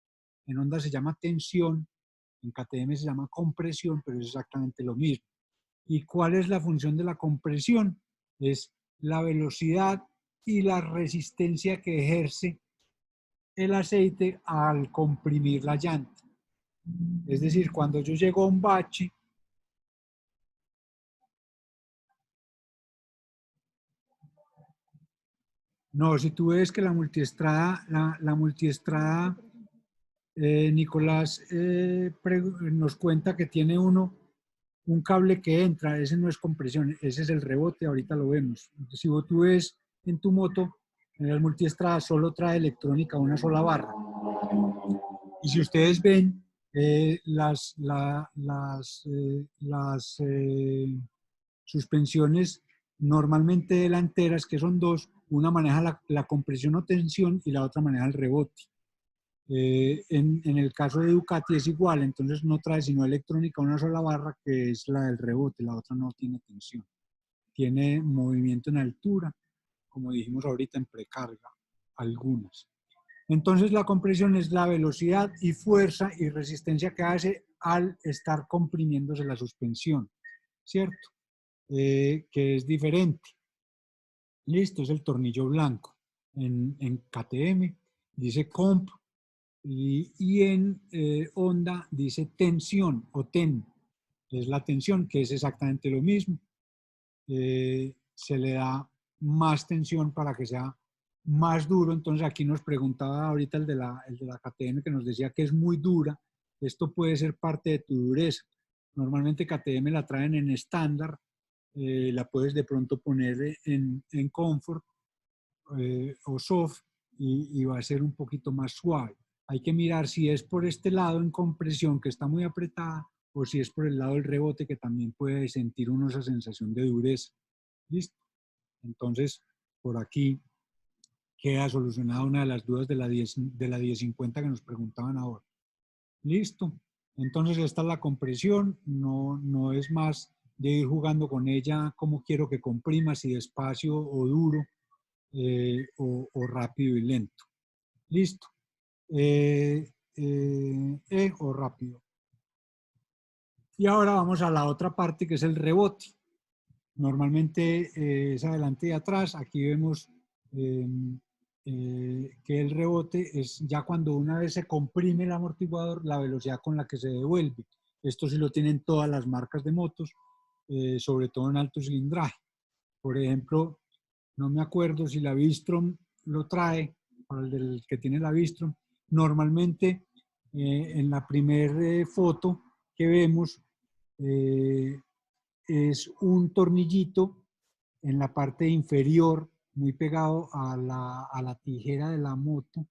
Speaker 1: En Honda se llama tensión, en KTM se llama compresión, pero es exactamente lo mismo. ¿Y cuál es la función de la compresión? Es la velocidad y la resistencia que ejerce el aceite al comprimir la llanta. Es decir, cuando yo llego a un bache, no, si tú ves que la multiestrada, Nicolás nos cuenta que tiene un cable que entra, ese no es compresión, ese es el rebote, ahorita lo vemos. Si tú ves en tu moto, en las multiestradas solo trae electrónica una sola barra. Y si ustedes ven las suspensiones normalmente delanteras, que son dos, una maneja la compresión o tensión y la otra maneja el rebote. En el caso de Ducati es igual, entonces no trae sino electrónica una sola barra, que es la del rebote, la otra no tiene tensión. Tiene movimiento en altura, como dijimos ahorita, en precarga, algunas. Entonces la compresión es la velocidad y fuerza y resistencia que hace al estar comprimiéndose la suspensión, ¿cierto? Que es diferente. Listo, es el tornillo blanco. En KTM dice comp y en Honda dice tensión o ten. Es la tensión, que es exactamente lo mismo. Se le da más tensión para que sea más duro. Entonces aquí nos preguntaba ahorita el de la KTM, que nos decía que es muy dura. Esto puede ser parte de tu dureza. Normalmente KTM la traen en estándar, la puedes de pronto poner en comfort o soft y va a ser un poquito más suave. Hay que mirar si es por este lado en compresión, que está muy apretada, o si es por el lado del rebote, que también puede sentir uno esa sensación de dureza. ¿Listo? Entonces, por aquí queda solucionada una de las dudas de la 1050 que nos preguntaban ahora. Listo. Entonces, esta es la compresión. No es más de ir jugando con ella como quiero que comprima, si despacio o duro, o rápido y lento. Listo. O rápido. Y ahora vamos a la otra parte, que es el rebote. Normalmente es adelante y atrás. Aquí vemos que el rebote es ya cuando una vez se comprime el amortiguador, la velocidad con la que se devuelve. Esto sí lo tienen todas las marcas de motos, sobre todo en alto cilindraje. Por ejemplo, no me acuerdo si la Bistrom lo trae, para el del que tiene la Bistrom. Normalmente en la primera foto que vemos es un tornillito en la parte inferior, muy pegado a la tijera de la moto.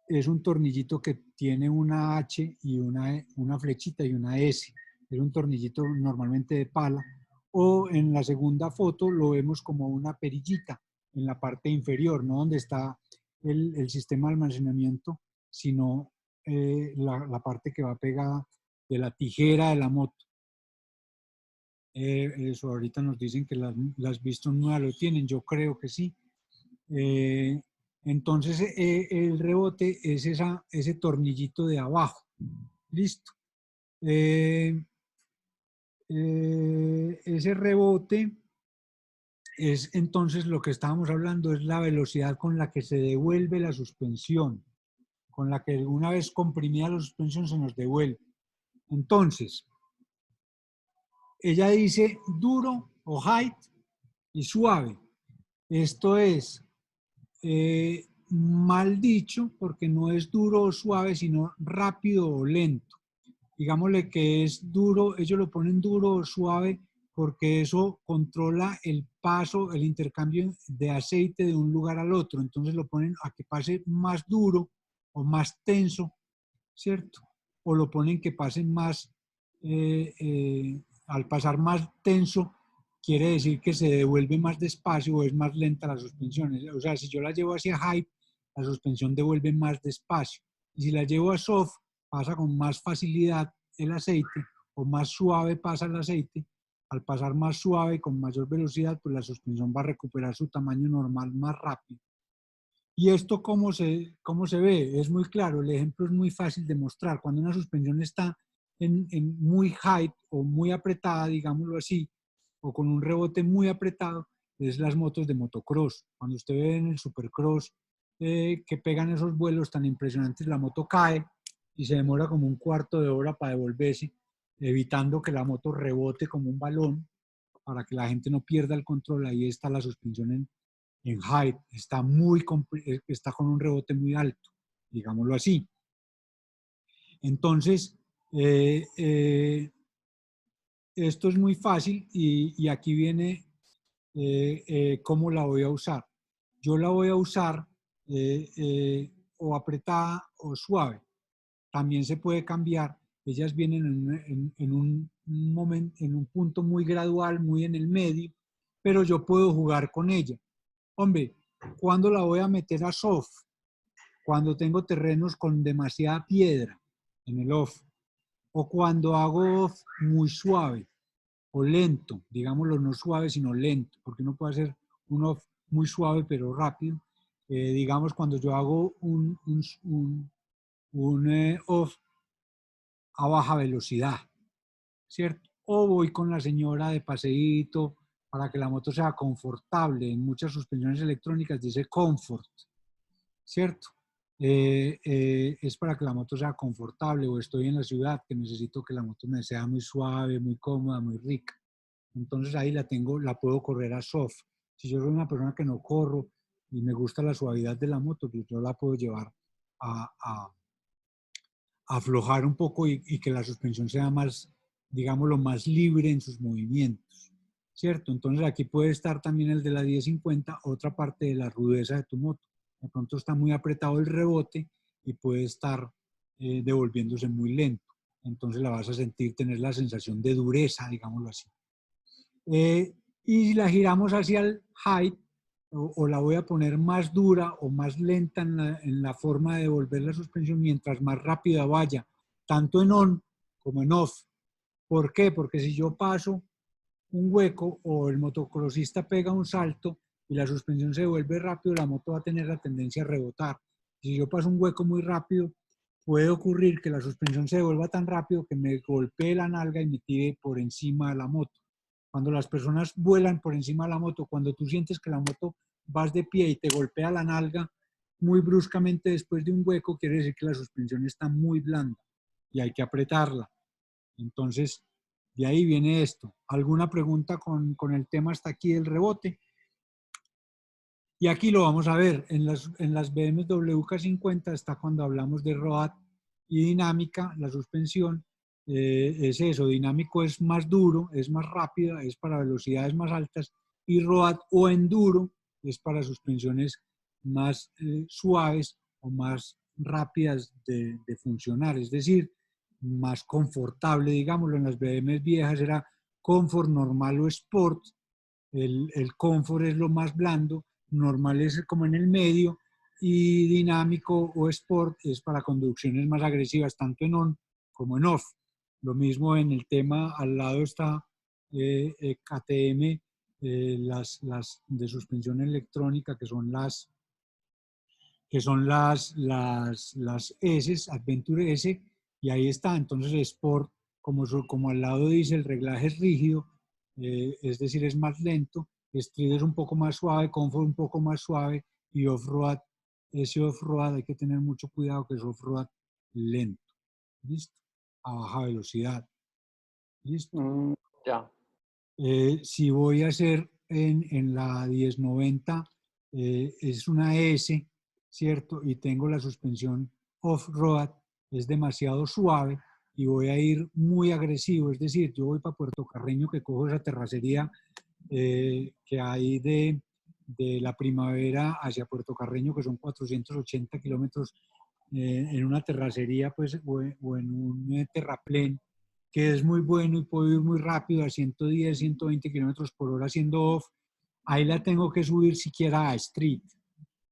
Speaker 1: Es un tornillito que tiene una H y una flechita y una S. Es un tornillito normalmente de pala. O en la segunda foto lo vemos como una perillita en la parte inferior, no donde está el sistema de almacenamiento, sino la parte que va pegada de la tijera de la moto. Eso ahorita nos dicen que las Bistrom nuevas lo tienen, yo creo que sí. Entonces el rebote es ese tornillito de abajo. Listo. Ese rebote es entonces lo que estábamos hablando, es la velocidad con la que se devuelve la suspensión, con la que una vez comprimida la suspensión se nos devuelve. Entonces, ella dice duro o height y suave. Esto es mal dicho, porque no es duro o suave, sino rápido o lento. Digámosle que es duro, ellos lo ponen duro o suave porque eso controla el paso, el intercambio de aceite de un lugar al otro. Entonces lo ponen a que pase más duro o más tenso, ¿cierto? O lo ponen que pase más, al pasar más tenso, quiere decir que se devuelve más despacio o es más lenta la suspensión. O sea, si yo la llevo hacia high, la suspensión devuelve más despacio. Y si la llevo a soft, pasa con más facilidad el aceite, o más suave pasa el aceite. Al pasar más suave, con mayor velocidad, pues la suspensión va a recuperar su tamaño normal más rápido. ¿Y esto cómo se ve? Es muy claro, el ejemplo es muy fácil de mostrar. Cuando una suspensión está en muy high o muy apretada, digámoslo así, o con un rebote muy apretado, es las motos de motocross. Cuando usted ve en el supercross que pegan esos vuelos tan impresionantes, la moto cae y se demora como un cuarto de hora para devolverse, evitando que la moto rebote como un balón para que la gente no pierda el control. Ahí está la suspensión en height, está con un rebote muy alto, digámoslo así. Entonces, esto es muy fácil y aquí viene cómo la voy a usar. Yo la voy a usar o apretada o suave. También se puede cambiar. Ellas vienen en un momento, en un punto muy gradual, muy en el medio, pero yo puedo jugar con ella. Hombre, ¿cuándo la voy a meter a soft? Cuando tengo terrenos con demasiada piedra en el off. O cuando hago off muy suave o lento, digámoslo, no suave, sino lento, porque uno puede hacer un off muy suave pero rápido. Digamos, cuando yo hago un off a baja velocidad, ¿cierto? O voy con la señora de paseíto para que la moto sea confortable. En muchas suspensiones electrónicas dice comfort, ¿cierto? Es para que la moto sea confortable, o estoy en la ciudad que necesito que la moto me sea muy suave, muy cómoda, muy rica. Entonces ahí la puedo correr a soft. Si yo soy una persona que no corro y me gusta la suavidad de la moto, pues yo la puedo llevar a aflojar un poco y que la suspensión sea más, digámoslo, más libre en sus movimientos, ¿cierto? Entonces aquí puede estar también el de la 1050, otra parte de la rudeza de tu moto. De pronto está muy apretado el rebote y puede estar devolviéndose muy lento. Entonces la vas a sentir, tener la sensación de dureza, digámoslo así. Y si la giramos hacia el height, o la voy a poner más dura o más lenta en la forma de devolver la suspensión mientras más rápida vaya, tanto en on como en off. ¿Por qué? Porque si yo paso un hueco o el motocrossista pega un salto y la suspensión se devuelve rápido, la moto va a tener la tendencia a rebotar. Si yo paso un hueco muy rápido, puede ocurrir que la suspensión se devuelva tan rápido que me golpee la nalga y me tire por encima de la moto. Cuando las personas vuelan por encima de la moto, cuando tú sientes que la moto vas de pie y te golpea la nalga muy bruscamente después de un hueco, quiere decir que la suspensión está muy blanda y hay que apretarla. Entonces, de ahí viene esto. ¿Alguna pregunta con el tema hasta aquí del rebote? Y aquí lo vamos a ver. En las BMW K50 está cuando hablamos de road y dinámica, la suspensión. Es eso, dinámico es más duro, es más rápida, es para velocidades más altas, y road o enduro es para suspensiones más suaves o más rápidas de funcionar, es decir, más confortable, digámoslo. En las BMW viejas era confort, normal o sport. El confort es lo más blando, normal es como en el medio, y dinámico o sport es para conducciones más agresivas, tanto en on como en off. Lo mismo en el tema, al lado está KTM, las de suspensión electrónica, las S, Adventure S, y ahí está. Entonces Sport, como al lado dice, el reglaje es rígido, es decir, es más lento, Street es un poco más suave, Comfort un poco más suave, y Off-Road, ese Off-Road hay que tener mucho cuidado, que es Off-Road lento, ¿listo? A baja velocidad, ¿listo?
Speaker 4: Ya.
Speaker 1: Si voy a hacer en la 1090, es una S, ¿cierto? Y tengo la suspensión off-road, es demasiado suave y voy a ir muy agresivo. Es decir, yo voy para Puerto Carreño, que cojo esa terracería que hay de la Primavera hacia Puerto Carreño, que son 480 kilómetros en una terracería, pues, o en un terraplén, que es muy bueno y puedo ir muy rápido a 110, 120 kilómetros por hora haciendo off. Ahí la tengo que subir siquiera a street.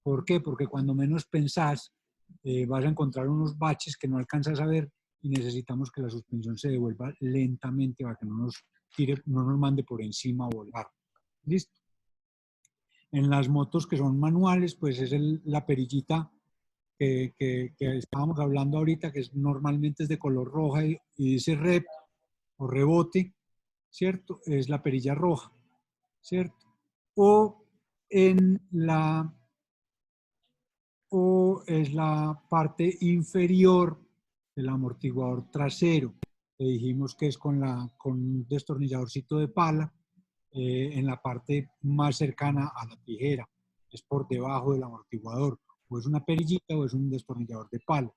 Speaker 1: ¿Por qué? Porque cuando menos pensás, vas a encontrar unos baches que no alcanzas a ver y necesitamos que la suspensión se devuelva lentamente para que no nos tire, no nos mande por encima a volar. ¿Listo? En las motos que son manuales, pues es la perillita que estábamos hablando ahorita, que normalmente es de color roja y dice rep o rebote, ¿cierto? Es la perilla roja, ¿cierto? O en la o es la parte inferior del amortiguador trasero. Le dijimos que es con un destornilladorcito de pala en la parte más cercana a la tijera. Es por debajo del amortiguador. O es una perillita o es un destornillador de pala.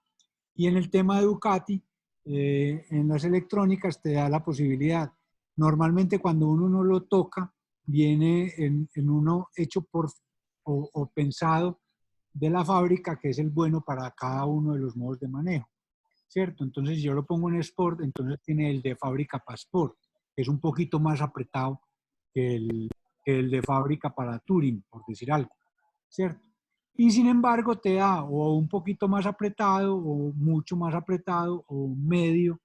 Speaker 1: Y en el tema de Ducati, en las electrónicas te da la posibilidad. Normalmente cuando uno no lo toca, viene en uno hecho por o pensado de la fábrica, que es el bueno para cada uno de los modos de manejo, ¿cierto? Entonces, si yo lo pongo en Sport, entonces tiene el de fábrica para Sport, que es un poquito más apretado que el de fábrica para Touring, por decir algo, ¿cierto? Y sin embargo te da o un poquito más apretado o mucho más apretado o medio,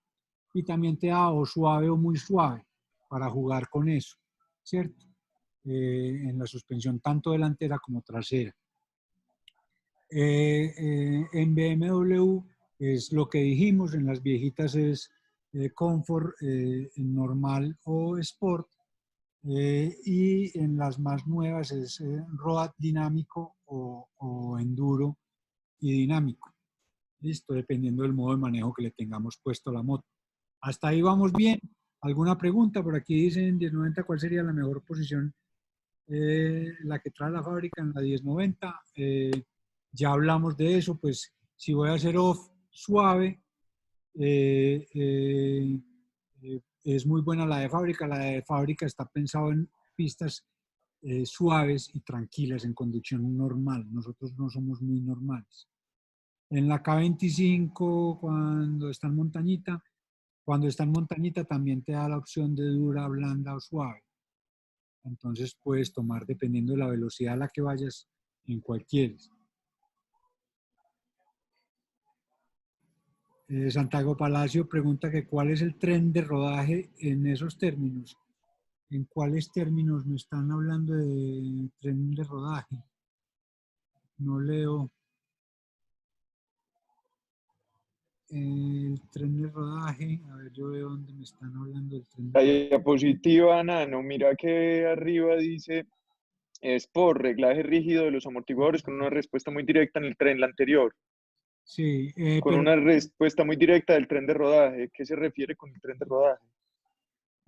Speaker 1: y también te da o suave o muy suave para jugar con eso, ¿cierto? En la suspensión tanto delantera como trasera. En BMW es lo que dijimos, en las viejitas es Comfort, normal o Sport, y en las más nuevas es Road dinámico o Enduro y dinámico. Listo, dependiendo del modo de manejo que le tengamos puesto a la moto. Hasta ahí vamos bien. ¿Alguna pregunta? Por aquí dicen 1090, ¿cuál sería la mejor posición? La que trae la fábrica en la 1090. Ya hablamos de eso, pues si voy a hacer off suave, es muy buena la de fábrica. La de fábrica está pensado en pistas suaves y tranquilas en conducción normal. Nosotros no somos muy normales. En la K25, cuando está en montañita también te da la opción de dura, blanda o suave. Entonces puedes tomar, dependiendo de la velocidad a la que vayas, en cualquiera. Santiago Palacio pregunta que cuál es el tren de rodaje en esos términos. ¿En cuáles términos me están hablando de tren de rodaje? No leo. El tren de rodaje, a ver, yo veo dónde me están hablando del tren de
Speaker 3: La
Speaker 1: rodaje.
Speaker 3: diapositiva, Nano, mira que arriba dice Sport, reglaje rígido de los amortiguadores con una respuesta muy directa en el tren, la anterior.
Speaker 1: Sí,
Speaker 3: Con
Speaker 1: pero
Speaker 3: una respuesta muy directa del tren de rodaje. ¿Qué se refiere con el tren de rodaje?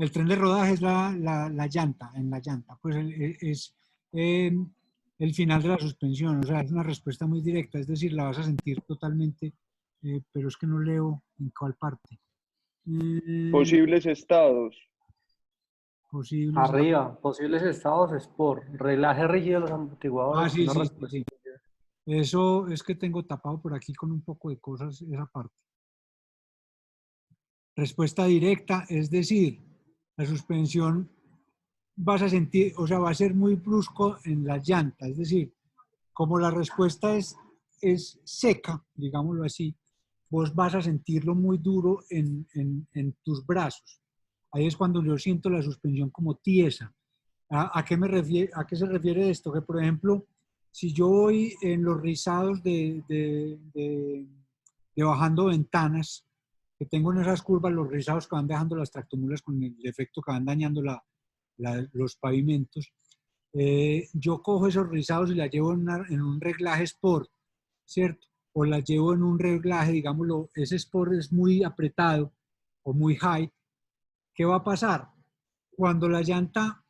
Speaker 1: el tren de rodaje es la llanta, en la llanta, pues es el final de la suspensión, o sea, es una respuesta muy directa, es decir, la vas a sentir totalmente, pero es que no leo en cuál parte.
Speaker 3: Posibles estados.
Speaker 1: Posibles.
Speaker 6: Arriba, posibles estados Sport, reglaje rígido de los amortiguadores,
Speaker 1: Sí,
Speaker 6: una
Speaker 1: sí, sí,
Speaker 6: respuesta.
Speaker 1: sí. Eso es que tengo tapado por aquí con un poco de cosas esa parte. Respuesta directa, es decir, la suspensión vas a sentir, o sea, va a ser muy brusco en la llanta, es decir, como la respuesta es seca, digámoslo así, vos vas a sentirlo muy duro en tus brazos. Ahí es cuando yo siento la suspensión como tiesa. ¿A qué a qué se refiere esto? Que, por ejemplo, si yo voy en los rizados de bajando ventanas, que tengo en esas curvas los rizados que van dejando las tractomulas con el efecto que van dañando los pavimentos, yo cojo esos rizados y las llevo en un reglaje Sport, ¿cierto? O las llevo en un reglaje, digámoslo, ese Sport es muy apretado o muy high. ¿Qué va a pasar? Cuando la llanta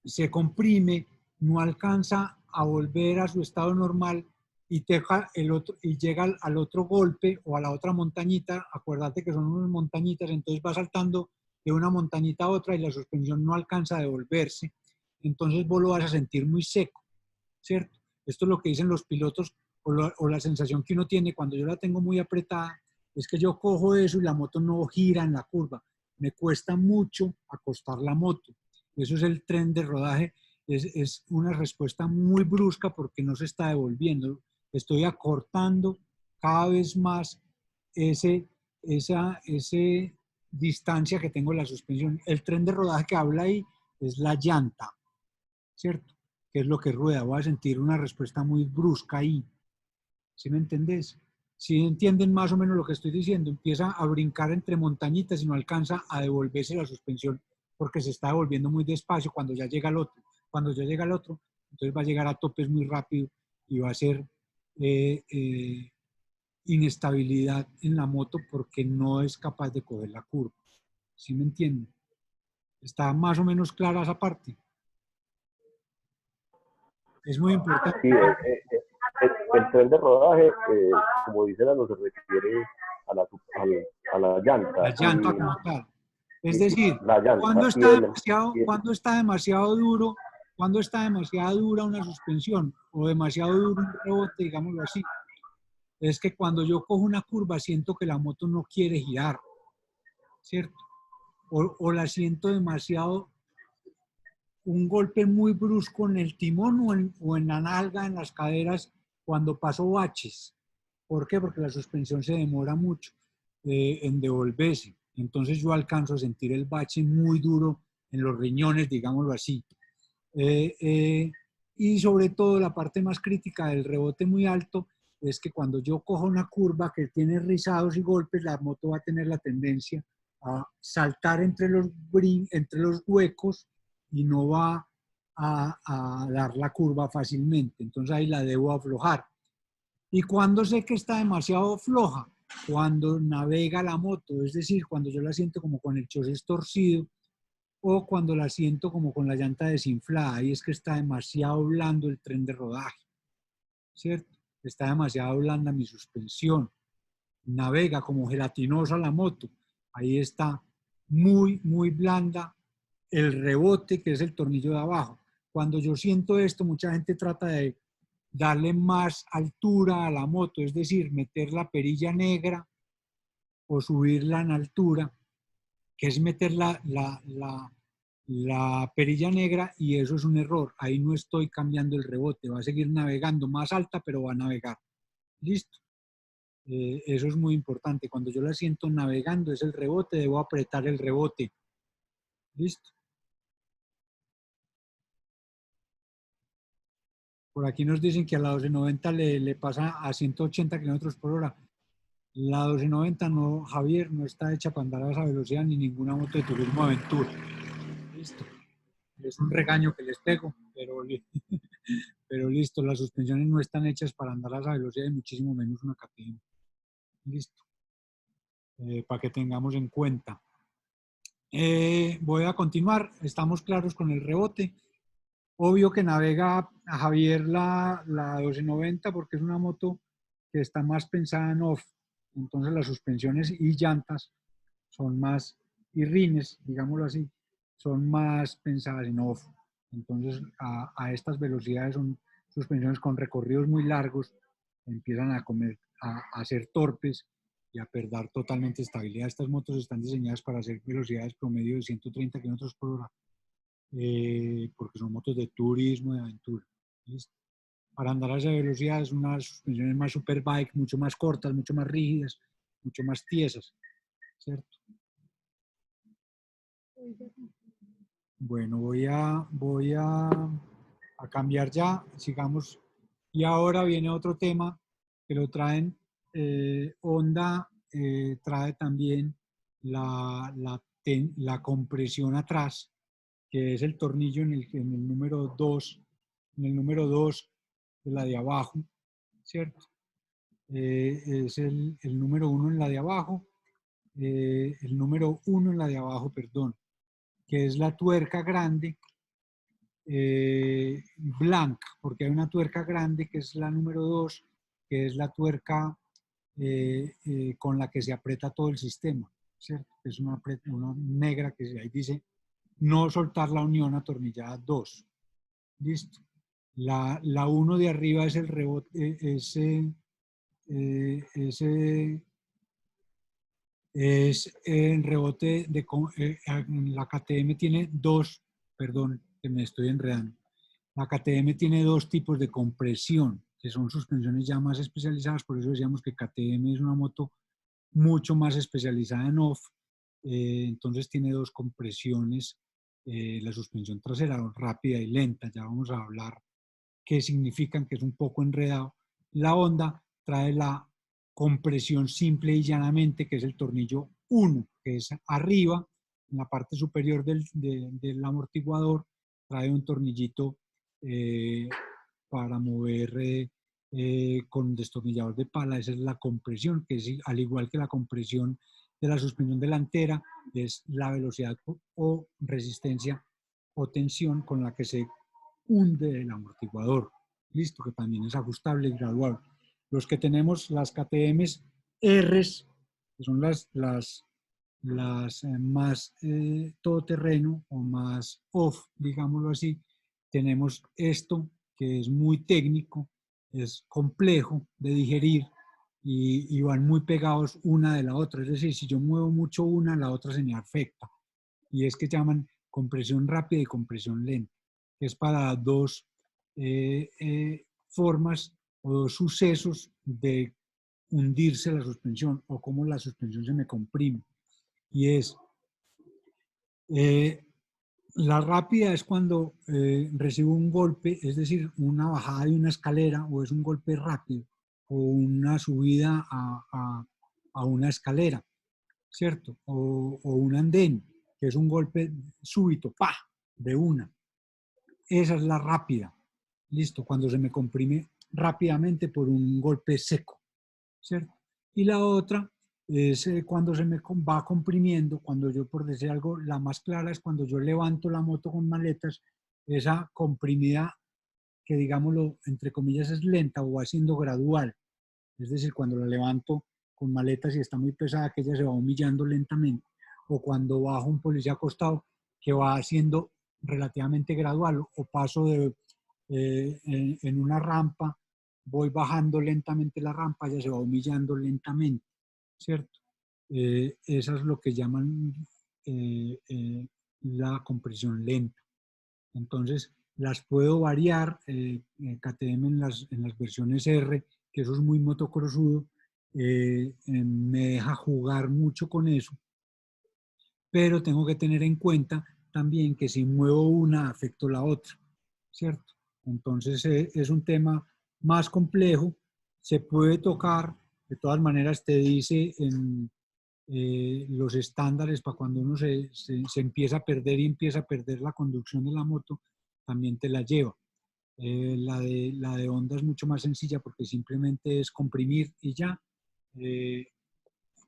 Speaker 1: se comprime, no alcanza a volver a su estado normal y, y llega al otro golpe o a la otra montañita. Acuérdate que son unas montañitas, entonces va saltando de una montañita a otra y la suspensión no alcanza a devolverse. Entonces vos lo vas a sentir muy seco, ¿cierto? Esto es lo que dicen los pilotos o la sensación que uno tiene cuando yo la tengo muy apretada, es que yo cojo eso y la moto no gira en la curva. Me cuesta mucho acostar la moto. Eso es el tren de rodaje. Es una respuesta muy brusca porque no se está devolviendo. Estoy acortando cada vez más esa distancia que tengo en la suspensión. El tren de rodaje que habla ahí es la llanta, ¿cierto? Que es lo que rueda. Voy a sentir una respuesta muy brusca ahí. ¿Sí me entendés? Si entienden más o menos lo que estoy diciendo, empieza a brincar entre montañitas y no alcanza a devolverse la suspensión porque se está devolviendo muy despacio cuando ya llega el otro. Cuando ya llega el otro, entonces va a llegar a topes muy rápido y va a ser inestabilidad en la moto porque no es capaz de coger la curva. ¿Sí me entienden? ¿Está más o menos clara esa parte? Es muy importante.
Speaker 7: Sí, el tren de rodaje, como dice Lalo, se refiere a la llanta.
Speaker 1: La llanta como tal. Es
Speaker 7: y
Speaker 1: decir,
Speaker 7: la llanta
Speaker 1: cuando
Speaker 7: y
Speaker 1: está
Speaker 7: el-
Speaker 1: demasiado,
Speaker 7: y el-
Speaker 1: cuando está demasiado duro, cuando está demasiado dura una suspensión o demasiado duro un rebote, digámoslo así, es que cuando yo cojo una curva siento que la moto no quiere girar, ¿cierto? O la siento demasiado, un golpe muy brusco en el timón o en la nalga, en las caderas, cuando paso baches. ¿Por qué? Porque la suspensión se demora mucho en devolverse. Entonces yo alcanzo a sentir el bache muy duro en los riñones, digámoslo así. Y sobre todo la parte más crítica del rebote muy alto es que cuando yo cojo una curva que tiene rizados y golpes, la moto va a tener la tendencia a saltar entre los huecos y no va a dar la curva fácilmente. Entonces ahí la debo aflojar. Y cuando sé que está demasiado floja, cuando navega la moto, es decir, cuando yo la siento como con el chasis torcido o cuando la siento como con la llanta desinflada, ahí es que está demasiado blando el tren de rodaje, ¿cierto? Está demasiado blanda mi suspensión, navega como gelatinosa la moto, ahí está muy, muy blanda el rebote, que es el tornillo de abajo. Cuando yo siento esto, mucha gente trata de darle más altura a la moto, es decir, meter la perilla negra o subirla en altura, que es meter la perilla negra, y eso es un error. Ahí no estoy cambiando el rebote, va a seguir navegando más alta, pero va a navegar. ¿Listo? Eso es muy importante. Cuando yo la siento navegando, es el rebote, debo apretar el rebote. ¿Listo? Por aquí nos dicen que a la 1290 le pasa a 180 kilómetros por hora. La 1290 no, Javier, no está hecha para andar a esa velocidad ni ninguna moto de turismo aventura. Listo. Es un regaño que les pego, pero listo, las suspensiones no están hechas para andar a esa velocidad y muchísimo menos una KTM. Listo. Para que tengamos en cuenta. Voy a continuar. Estamos claros con el rebote. Obvio que navega a Javier la 1290 porque es una moto que está más pensada en off. Entonces las suspensiones y llantas son más, y rines, digámoslo así, son más pensadas en off. Entonces a estas velocidades son suspensiones con recorridos muy largos, empiezan a ser torpes y a perder totalmente estabilidad. Estas motos están diseñadas para hacer velocidades promedio de 130 kilómetros por hora. Porque son motos de turismo, de aventura. ¿Listo? Para andar a esa velocidad es unas suspensiones más superbike, mucho más cortas, mucho más rígidas, mucho más tiesas, ¿cierto? Bueno, voy a cambiar ya, sigamos. Y ahora viene otro tema que lo traen, Honda trae también la compresión atrás, que es el tornillo en el número 2, en el número 2 de la de abajo, ¿cierto? Es el número 1 en la de abajo, el número 1 en la de abajo, perdón, que es la tuerca grande, blanca, porque hay una tuerca grande que es la número 2, que es la tuerca con la que se aprieta todo el sistema, ¿cierto? Es una negra que ahí dice no soltar la unión atornillada 2. Listo. La 1 de arriba es el rebote, es el rebote la KTM tiene dos, perdón, que me estoy enredando. La KTM tiene dos tipos de compresión, que son suspensiones ya más especializadas, por eso decíamos que KTM es una moto mucho más especializada en off, entonces tiene dos compresiones, la suspensión trasera rápida y lenta, ya vamos a hablar qué significan, que es un poco enredado. La Honda trae la compresión simple y llanamente, que es el tornillo 1, que es arriba, en la parte superior del amortiguador, trae un tornillito para mover con destornillador de pala. Esa es la compresión, que es al igual que la compresión de la suspensión delantera, es la velocidad o resistencia o tensión con la que se hunde el amortiguador. Listo, que también es ajustable y gradual. Los que tenemos las KTMs Rs, que son las más todoterreno o más off, digámoslo así, tenemos esto que es muy técnico, es complejo de digerir y van muy pegados una de la otra. Es decir, si yo muevo mucho una, la otra se me afecta. Y es que llaman compresión rápida y compresión lenta, que es para dos formas o dos sucesos de hundirse la suspensión o cómo la suspensión se me comprime. Y es, la rápida es cuando recibo un golpe, es decir, una bajada de una escalera, o es un golpe rápido, o una subida a una escalera, ¿cierto? O un andén, que es un golpe súbito, ¡pah!, de una. Esa es la rápida, listo, cuando se me comprime rápidamente por un golpe seco, ¿cierto? Y la otra es cuando se me va comprimiendo, cuando yo, por decir algo, la más clara es cuando yo levanto la moto con maletas, esa comprimida, que digámoslo, entre comillas, es lenta o va siendo gradual. Es decir, cuando la levanto con maletas y está muy pesada, que ella se va humillando lentamente. O cuando bajo un policía acostado, que va haciendo relativamente gradual. O paso en una rampa, voy bajando lentamente la rampa, ella se va humillando lentamente, ¿cierto? Eso es lo que llaman la compresión lenta. Entonces, las puedo variar, KTM en las versiones R, que eso es muy motocrossudo, me deja jugar mucho con eso, pero tengo que tener en cuenta también que si muevo una, afecto la otra, ¿cierto? Entonces, es un tema más complejo, se puede tocar, de todas maneras te dice en los estándares para cuando uno se empieza a perder y empieza a perder la conducción de la moto, también te la lleva. La de Honda es mucho más sencilla porque simplemente es comprimir y ya.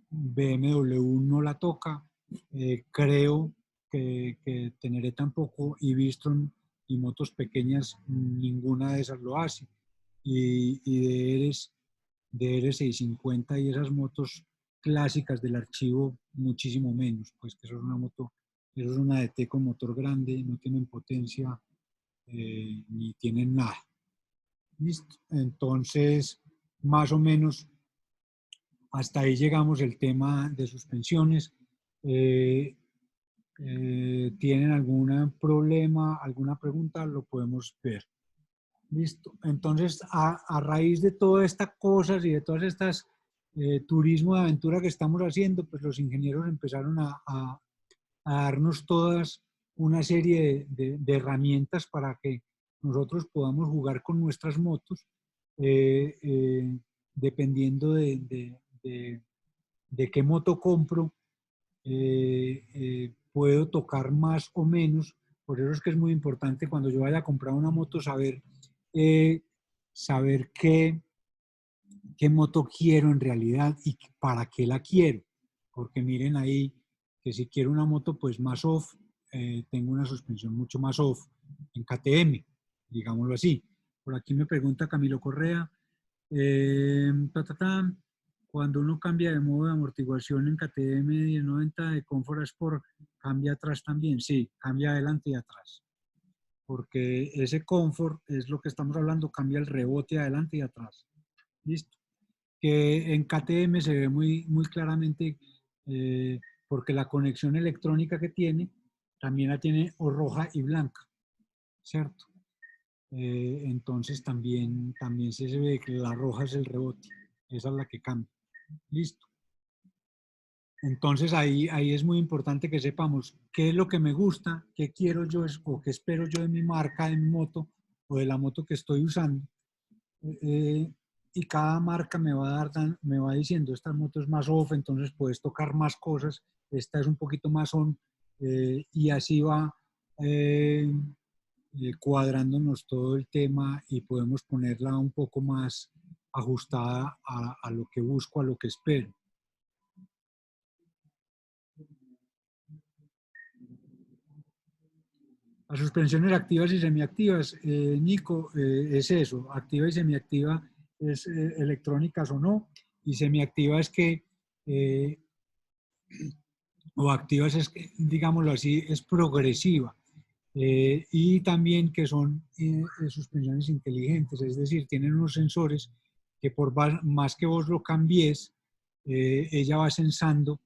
Speaker 1: BMW no la toca. Creo que Teneré tampoco, y Bistron y motos pequeñas, ninguna de esas lo hace. Y de R650 y esas motos clásicas del archivo, muchísimo menos, pues que eso es una moto, eso es una DT con motor grande, no tienen potencia ni tienen nada. Listo. Entonces, más o menos, hasta ahí llegamos el tema de suspensiones. ¿Tienen algún problema, alguna pregunta? Lo podemos ver. Listo. Entonces, a raíz de todas estas cosas y de todas estas turismo de aventura que estamos haciendo, pues los ingenieros empezaron a darnos todas una serie de herramientas para que nosotros podamos jugar con nuestras motos, dependiendo de qué moto compro, puedo tocar más o menos. Por eso es que es muy importante cuando yo vaya a comprar una moto saber qué moto quiero en realidad y para qué la quiero. Porque miren ahí que si quiero una moto pues más off, tengo una suspensión mucho más off en KTM, digámoslo así. Por aquí me pregunta Camilo Correa, cuando uno cambia de modo de amortiguación en KTM 1090 de Comfort Sport, ¿cambia atrás también? Sí, cambia adelante y atrás. Porque ese Comfort es lo que estamos hablando, cambia el rebote adelante y atrás. ¿Listo? Que en KTM se ve muy, muy claramente porque la conexión electrónica que tiene también la tiene o roja y blanca, ¿cierto? Entonces también se ve que la roja es el rebote, esa es la que cambia. Listo. Entonces ahí es muy importante que sepamos qué es lo que me gusta, qué quiero yo o qué espero yo de mi marca, de mi moto o de la moto que estoy usando. Y cada marca me va diciendo, esta moto es más off, entonces puedes tocar más cosas, esta es un poquito más on, y así va cuadrándonos todo el tema y podemos ponerla un poco más ajustada a lo que busco, a lo que espero. Las suspensiones activas y semiactivas, Nico, es eso, activa y semiactiva es electrónicas o no, y semiactiva es que, o activas es que, digámoslo así, es progresiva. Y también que son suspensiones inteligentes, es decir, tienen unos sensores que por más que vos lo cambies, ella va sensando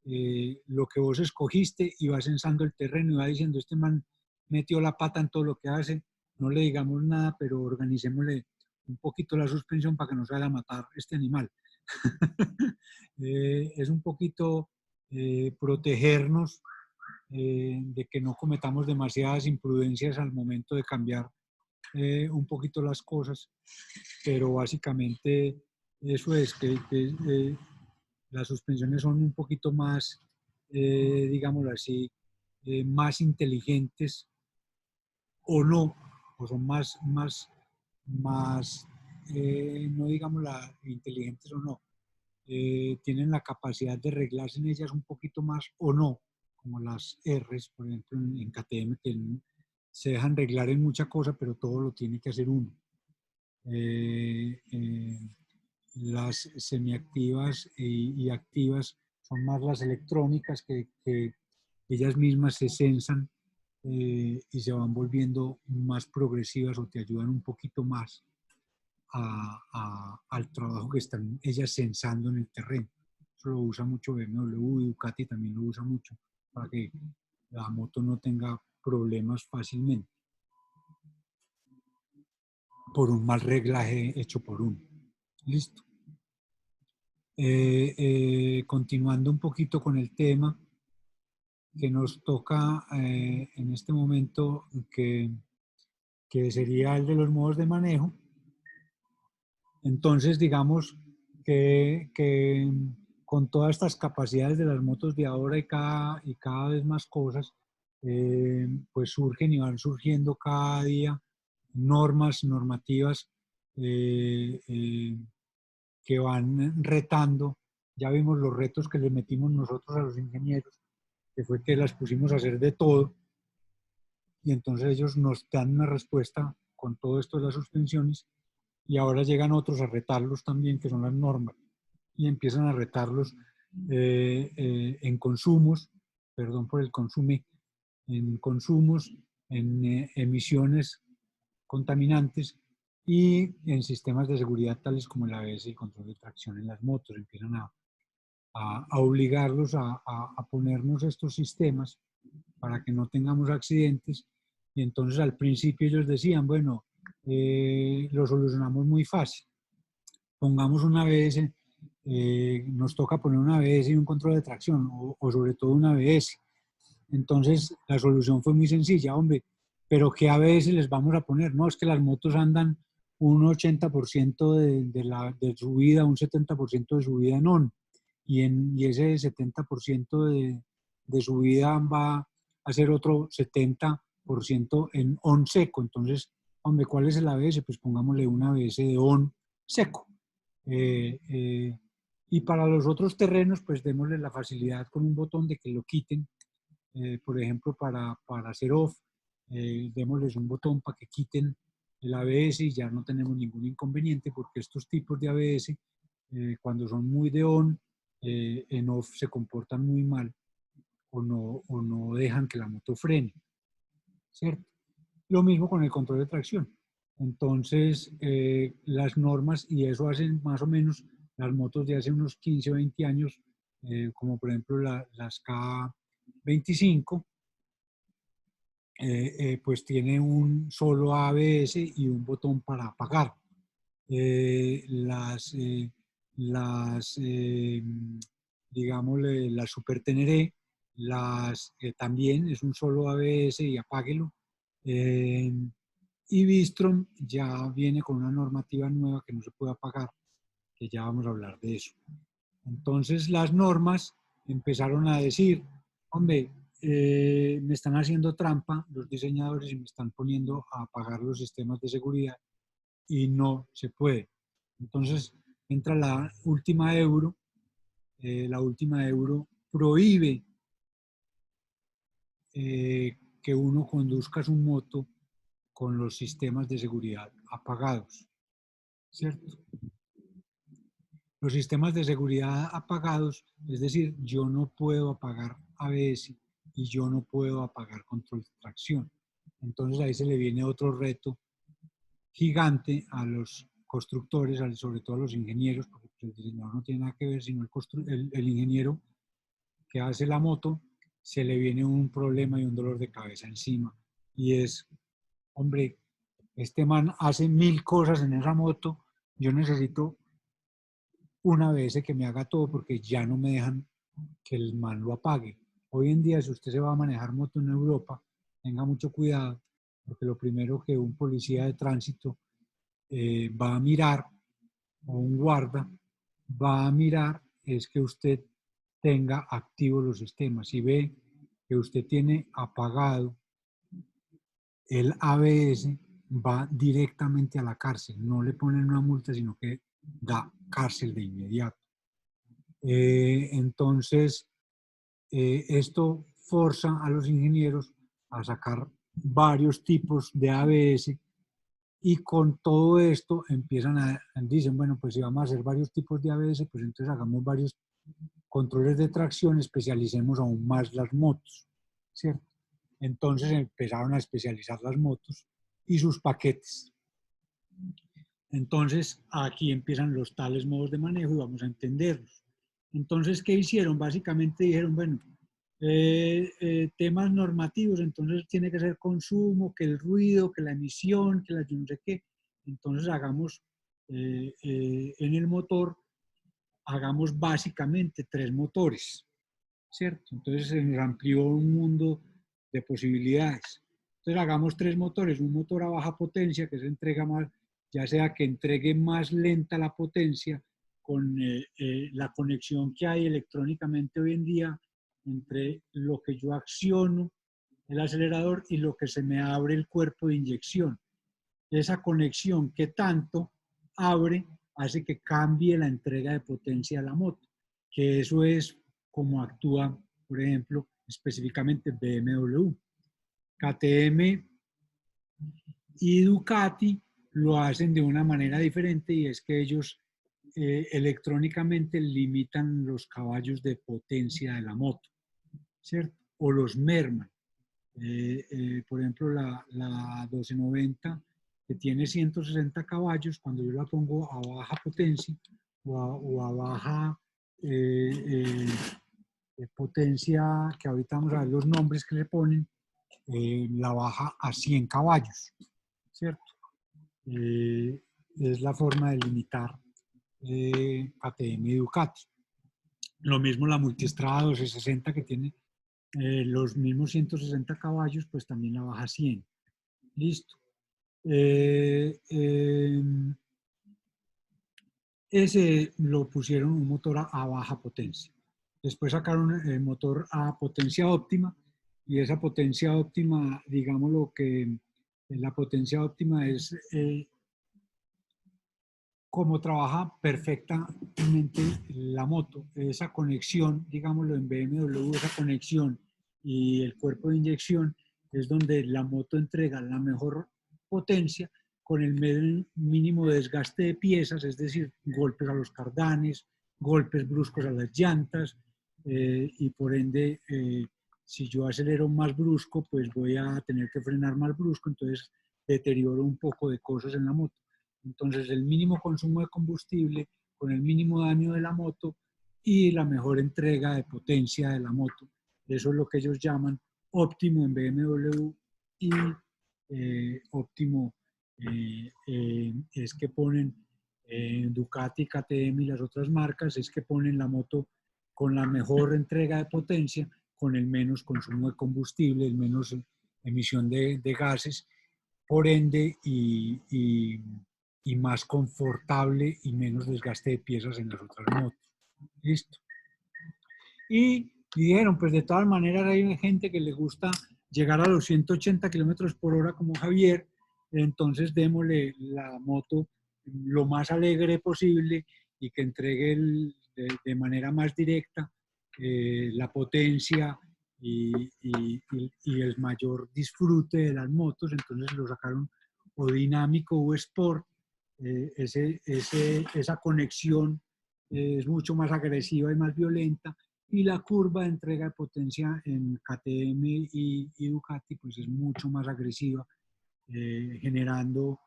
Speaker 1: lo que vos escogiste y va sensando el terreno y va diciendo, este man metió la pata en todo lo que hace, no le digamos nada, pero organicémosle un poquito la suspensión para que no se vaya a matar este animal. Es un poquito protegernos de que no cometamos demasiadas imprudencias al momento de cambiar un poquito las cosas, pero básicamente eso es, que las suspensiones son un poquito más, digámoslo así, más inteligentes o no, o son más, no digamos inteligentes o no, tienen la capacidad de arreglarse en ellas un poquito más o no, como las R's, por ejemplo, en KTM, que se dejan arreglar en mucha cosa, pero todo lo tiene que hacer uno. Las semiactivas y activas son más las electrónicas que ellas mismas se sensan y se van volviendo más progresivas o te ayudan un poquito más al trabajo que están ellas sensando en el terreno. Eso lo usa mucho BMW y Ducati también lo usa mucho para que la moto no tenga problemas fácilmente por un mal reglaje hecho por uno. Listo. Continuando un poquito con el tema que nos toca en este momento, que sería el de los modos de manejo. Entonces, digamos que con todas estas capacidades de las motos de ahora y cada vez más cosas, pues surgen y van surgiendo cada día normativas que van retando. Ya vimos los retos que le metimos nosotros a los ingenieros, que fue que las pusimos a hacer de todo, y entonces ellos nos dan una respuesta con todo esto de las suspensiones, y ahora llegan otros a retarlos también, que son las normas, y empiezan a retarlos en consumos, perdón por el consume, en consumos, en emisiones contaminantes y en sistemas de seguridad tales como el ABS y el control de tracción en las motos. Empiezan a obligarlos a ponernos estos sistemas para que no tengamos accidentes. Y entonces al principio ellos decían, bueno, lo solucionamos muy fácil. Pongamos un ABS, nos toca poner un ABS y un control de tracción, o sobre todo un ABS. Entonces la solución fue muy sencilla, hombre, pero ¿qué ABS les vamos a poner? No, es que las motos andan un 80% de subida, un 70% de subida en ON, y ese 70% de subida va a ser otro 70% en ON seco. Entonces, hombre, ¿cuál es el ABS? Pues pongámosle un ABS de ON seco. Y para los otros terrenos, pues démosle la facilidad con un botón de que lo quiten. Por ejemplo, para hacer off, démosles un botón para que quiten el ABS y ya no tenemos ningún inconveniente, porque estos tipos de ABS, cuando son muy de on, en off se comportan muy mal o no dejan que la moto frene, ¿cierto? Lo mismo con el control de tracción. Entonces, las normas, y eso hacen más o menos las motos de hace unos 15 o 20 años, como por ejemplo las K25, pues tiene un solo ABS y un botón para apagar. Digámosle, las Super Teneré, también es un solo ABS y apáguelo. Y Bistrom ya viene con una normativa nueva que no se puede apagar, que ya vamos a hablar de eso. Entonces las normas empezaron a decir, hombre, me están haciendo trampa los diseñadores y me están poniendo a apagar los sistemas de seguridad y no se puede. Entonces entra la última euro prohíbe que uno conduzca su moto con los sistemas de seguridad apagados, ¿cierto? Los sistemas de seguridad apagados, es decir, yo no puedo apagar ABS y yo no puedo apagar control de tracción. Entonces ahí se le viene otro reto gigante a los constructores, sobre todo a los ingenieros, porque el diseñador no tiene nada que ver, sino el ingeniero que hace la moto, se le viene un problema y un dolor de cabeza encima. Y es, hombre, este man hace 1000 cosas en esa moto, yo necesito una ABS que me haga todo porque ya no me dejan que el man lo apague. Hoy en día, si usted se va a manejar moto en Europa, tenga mucho cuidado, porque lo primero que un policía de tránsito va a mirar, o un guarda, va a mirar es que usted tenga activos los sistemas. Si ve que usted tiene apagado el ABS, va directamente a la cárcel. No le ponen una multa, sino que da cárcel de inmediato. Entonces, esto forza a los ingenieros a sacar varios tipos de ABS y con todo esto dicen, bueno, pues si vamos a hacer varios tipos de ABS, pues entonces hagamos varios controles de tracción, especialicemos aún más las motos, ¿cierto? Entonces empezaron a especializar las motos y sus paquetes. Entonces aquí empiezan los tales modos de manejo y vamos a entenderlos. Entonces, ¿qué hicieron? Básicamente dijeron, bueno, temas normativos, entonces tiene que ser consumo, que el ruido, que la emisión, que la yo no sé qué. Entonces hagamos en el motor, hagamos básicamente 3 motores, ¿cierto? Entonces se nos amplió un mundo de posibilidades. Entonces hagamos 3 motores, un motor a baja potencia que se entrega más, ya sea que entregue más lenta la potencia con la conexión que hay electrónicamente hoy en día entre lo que yo acciono, el acelerador, y lo que se me abre el cuerpo de inyección. Esa conexión que tanto abre hace que cambie la entrega de potencia de la moto, que eso es como actúa, por ejemplo, específicamente BMW. KTM y Ducati lo hacen de una manera diferente, y es que ellos electrónicamente limitan los caballos de potencia de la moto, ¿cierto? O los merman. Por ejemplo, la 1290, que tiene 160 caballos, cuando yo la pongo a baja potencia o a baja potencia, que ahorita vamos a ver los nombres que le ponen, la baja a 100 caballos, ¿cierto? Es la forma de limitar KTM y Ducati. Lo mismo la Multistrada 1260, que tiene los mismos 160 caballos, pues también la baja a 100. Listo. Ese lo pusieron un motor a baja potencia. Después sacaron el motor a potencia óptima, y esa potencia óptima, digamos lo que la potencia óptima es cómo trabaja perfectamente la moto. Esa conexión, digámoslo en BMW, esa conexión y el cuerpo de inyección es donde la moto entrega la mejor potencia con el mínimo desgaste de piezas, es decir, golpes a los cardanes, golpes bruscos a las llantas, y por ende, si yo acelero más brusco, pues voy a tener que frenar más brusco, entonces deterioro un poco de cosas en la moto. Entonces, el mínimo consumo de combustible con el mínimo daño de la moto y la mejor entrega de potencia de la moto. Eso es lo que ellos llaman óptimo en BMW, y óptimo es que ponen Ducati, KTM y las otras marcas, es que ponen la moto con la mejor entrega de potencia, con el menos consumo de combustible, el menos emisión de gases, por ende, y más confortable y menos desgaste de piezas en las otras motos. Listo. Y Y dijeron, pues de todas maneras hay gente que le gusta llegar a los 180 kilómetros por hora como Javier, entonces démosle la moto lo más alegre posible y que entregue de manera más directa la potencia y el mayor disfrute de las motos. Entonces lo sacaron o dinámico o sport. Esa conexión es mucho más agresiva y más violenta, y la curva de entrega de potencia en KTM y Ducati pues es mucho más agresiva, generando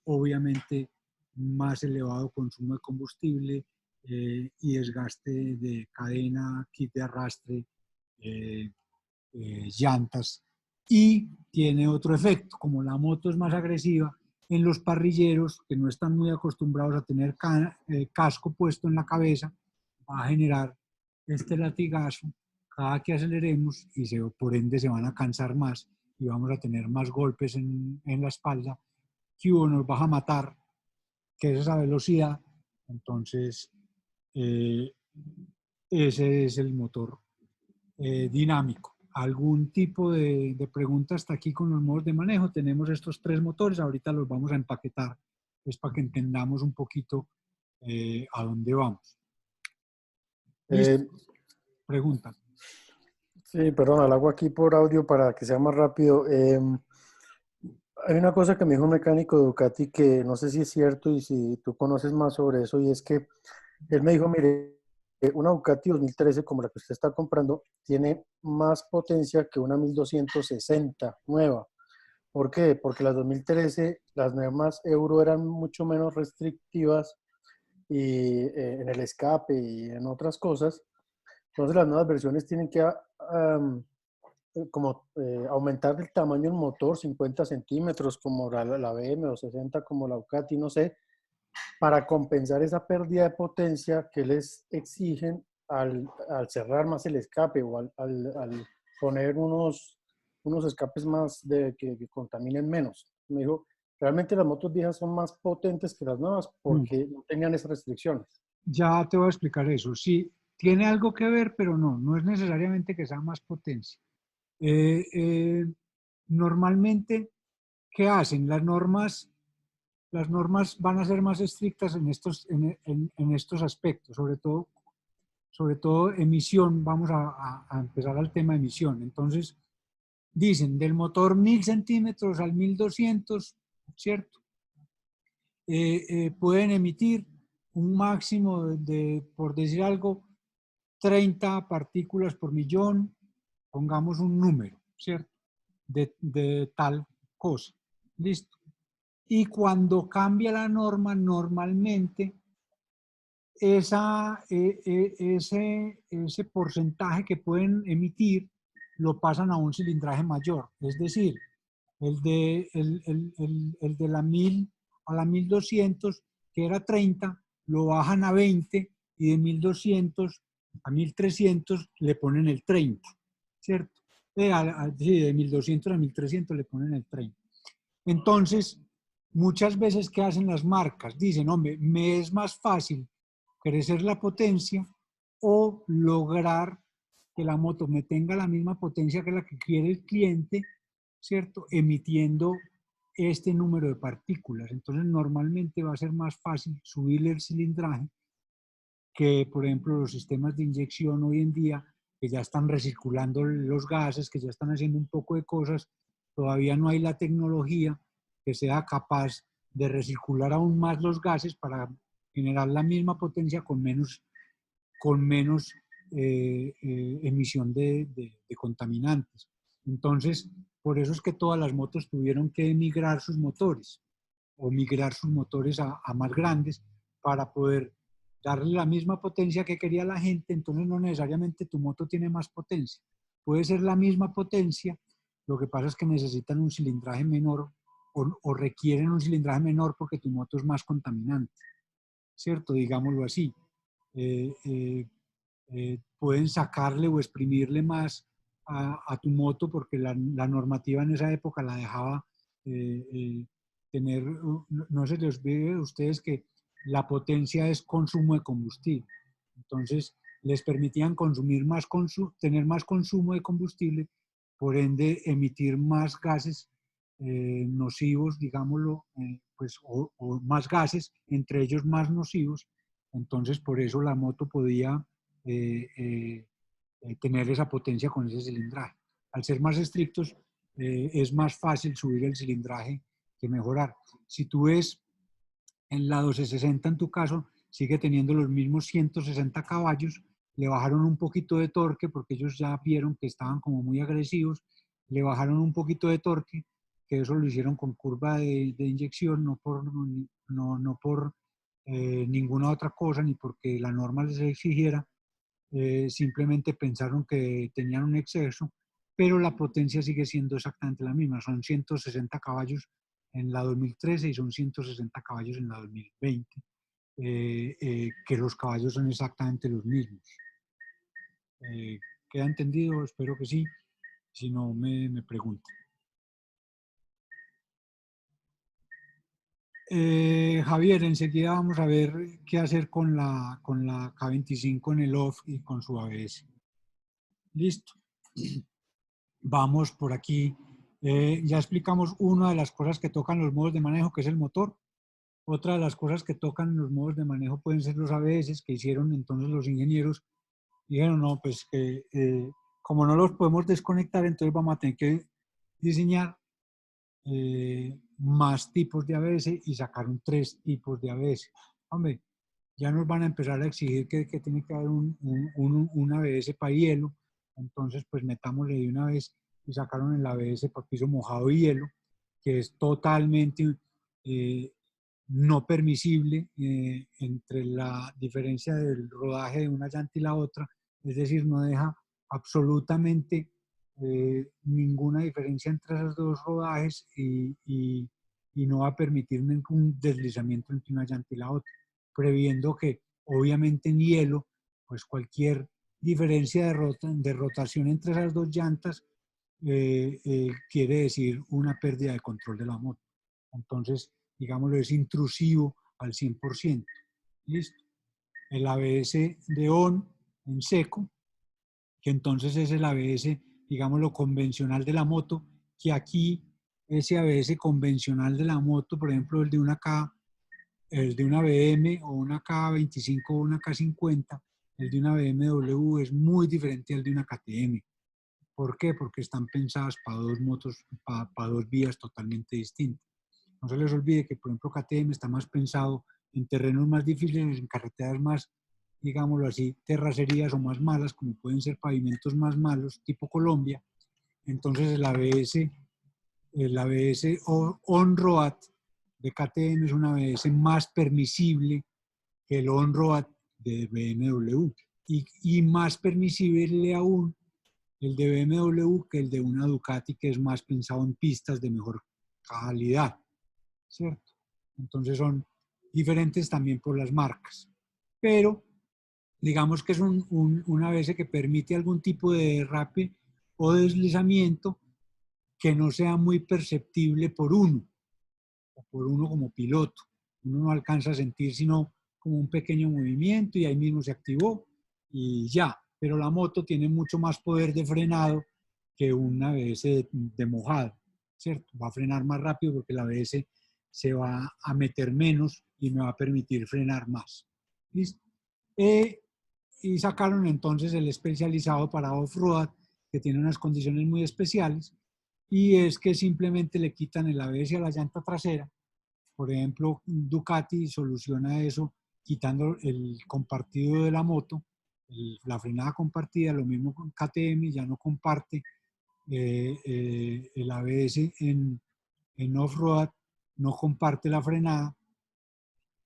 Speaker 1: obviamente más elevado consumo de combustible y desgaste de cadena, kit de arrastre, llantas. Y tiene otro efecto, como la moto es más agresiva, en los parrilleros que no están muy acostumbrados a tener casco puesto en la cabeza, va a generar este latigazo cada que aceleremos y por ende se van a cansar más y vamos a tener más golpes en la espalda, que nos va a matar, que es esa velocidad. Entonces, ese es el motor dinámico. ¿Algún tipo de pregunta hasta aquí con los modos de manejo? Tenemos estos 3 motores, ahorita los vamos a empaquetar, es para que entendamos un poquito a dónde vamos. Pregunta.
Speaker 8: Sí, perdón, lo hago aquí por audio para que sea más rápido. Hay una cosa que me dijo un mecánico de Ducati que no sé si es cierto y si tú conoces más sobre eso, y es que él me dijo, mire, una Ducati 2013 como la que usted está comprando tiene más potencia que una 1260 nueva. ¿Por qué? Porque las 2013, las normas Euro eran mucho menos restrictivas y en el escape y en otras cosas. Entonces las nuevas versiones tienen que aumentar el tamaño del motor 50 centímetros como la BM o 60 como la Ducati, no sé, para compensar esa pérdida de potencia que les exigen al cerrar más el escape o al poner unos escapes más que contaminen menos. Me dijo, realmente las motos viejas son más potentes que las nuevas porque no tenían esas restricciones.
Speaker 1: Ya te voy a explicar eso. Sí, tiene algo que ver, pero no es necesariamente que sea más potencia. Normalmente, ¿qué hacen? Las normas van a ser más estrictas en estos aspectos, sobre todo emisión. Vamos a empezar al tema de emisión. Entonces, dicen, del motor 1000 centímetros al 1200, ¿cierto? Pueden emitir un máximo de, por decir algo, 30 partículas por millón, pongamos un número, ¿cierto? De tal cosa. ¿Listo? Y cuando cambia la norma, normalmente ese porcentaje que pueden emitir lo pasan a un cilindraje mayor. Es decir, el de la 1000 a la 1200, que era 30, lo bajan a 20, y de 1200 a 1300 le ponen el 30, ¿cierto? Sí, de 1200 a 1300 le ponen el 30. Entonces, muchas veces, ¿qué hacen las marcas? Dicen, hombre, me es más fácil crecer la potencia o lograr que la moto me tenga la misma potencia que la que quiere el cliente, ¿cierto? Emitiendo este número de partículas. Entonces, normalmente va a ser más fácil subirle el cilindraje que, por ejemplo, los sistemas de inyección hoy en día, que ya están recirculando los gases, que ya están haciendo un poco de cosas. Todavía no hay la tecnología que sea capaz de recircular aún más los gases para generar la misma potencia con menos emisión de contaminantes. Entonces, por eso es que todas las motos tuvieron que migrar sus motores o migrar sus motores a más grandes para poder darle la misma potencia que quería la gente. Entonces no necesariamente tu moto tiene más potencia. Puede ser la misma potencia, lo que pasa es que necesitan un cilindraje menor o requieren un cilindraje menor porque tu moto es más contaminante, ¿cierto? Digámoslo así. Pueden sacarle o exprimirle más a tu moto porque la normativa en esa época la dejaba tener, no se les olvide a ustedes que la potencia es consumo de combustible. Entonces, les permitían consumir más tener más consumo de combustible, por ende emitir más gases nocivos, digámoslo, pues, o más gases, entre ellos más nocivos. Entonces, por eso la moto podía tener esa potencia con ese cilindraje. Al ser más estrictos, es más fácil subir el cilindraje que mejorar. Si tú ves en la 1260, en tu caso, sigue teniendo los mismos 160 caballos, le bajaron un poquito de torque porque ellos ya vieron que estaban como muy agresivos, le bajaron un poquito de torque, que eso lo hicieron con curva de inyección, no por ninguna otra cosa, ni porque la norma les exigiera, simplemente pensaron que tenían un exceso, pero la potencia sigue siendo exactamente la misma, son 160 caballos en la 2013 y son 160 caballos en la 2020, que los caballos son exactamente los mismos. ¿Queda entendido? Espero que sí, si no me preguntan. Javier, enseguida vamos a ver qué hacer con la K25 en el off y con su ABS. Listo. Vamos por aquí. Ya explicamos una de las cosas que tocan los modos de manejo, que es el motor. Otra de las cosas que tocan los modos de manejo pueden ser los ABS, que hicieron entonces los ingenieros. Dijeron, no, pues que como no los podemos desconectar, entonces vamos a tener que diseñar más tipos de ABS y sacaron 3 tipos de ABS. Hombre, ya nos van a empezar a exigir que tiene que haber un ABS para hielo, entonces pues metámosle de una vez y sacaron el ABS para piso mojado y hielo, que es totalmente no permisible entre la diferencia del rodaje de una llanta y la otra, es decir, no deja absolutamente ninguna diferencia entre esos dos rodajes y no va a permitir ningún deslizamiento entre una llanta y la otra, previendo que obviamente en hielo, pues cualquier diferencia de rotación entre esas dos llantas quiere decir una pérdida de control de la moto. Entonces, digámoslo, es intrusivo al 100%. ¿Listo? El ABS de ON en seco, que entonces es el ABS, digámoslo, convencional de la moto, que aquí ese ABS convencional de la moto, por ejemplo, el de una BM o una K25 o una K50, el de una BMW es muy diferente al de una KTM. ¿Por qué? Porque están pensadas para dos motos, para dos vías totalmente distintas. No se les olvide que, por ejemplo, KTM está más pensado en terrenos más difíciles, en carreteras más, digámoslo así, terracerías o más malas, como pueden ser pavimentos más malos, tipo Colombia. Entonces el ABS on-road de KTM es un ABS más permisible que el on-road de BMW y más permisible aún el de BMW que el de una Ducati, que es más pensado en pistas de mejor calidad, ¿cierto? Entonces son diferentes también por las marcas, pero digamos que es un ABS que permite algún tipo de derrape o deslizamiento que no sea muy perceptible por uno como piloto. Uno no alcanza a sentir sino como un pequeño movimiento y ahí mismo se activó y ya. Pero la moto tiene mucho más poder de frenado que un ABS de mojado, ¿cierto? Va a frenar más rápido porque el ABS se va a meter menos y me va a permitir frenar más. ¿Listo? Y sacaron entonces el especializado para off-road, que tiene unas condiciones muy especiales, y es que simplemente le quitan el ABS a la llanta trasera. Por ejemplo, Ducati soluciona eso quitando el compartido de la moto, la frenada compartida, lo mismo con KTM, ya no comparte el ABS en off-road, no comparte la frenada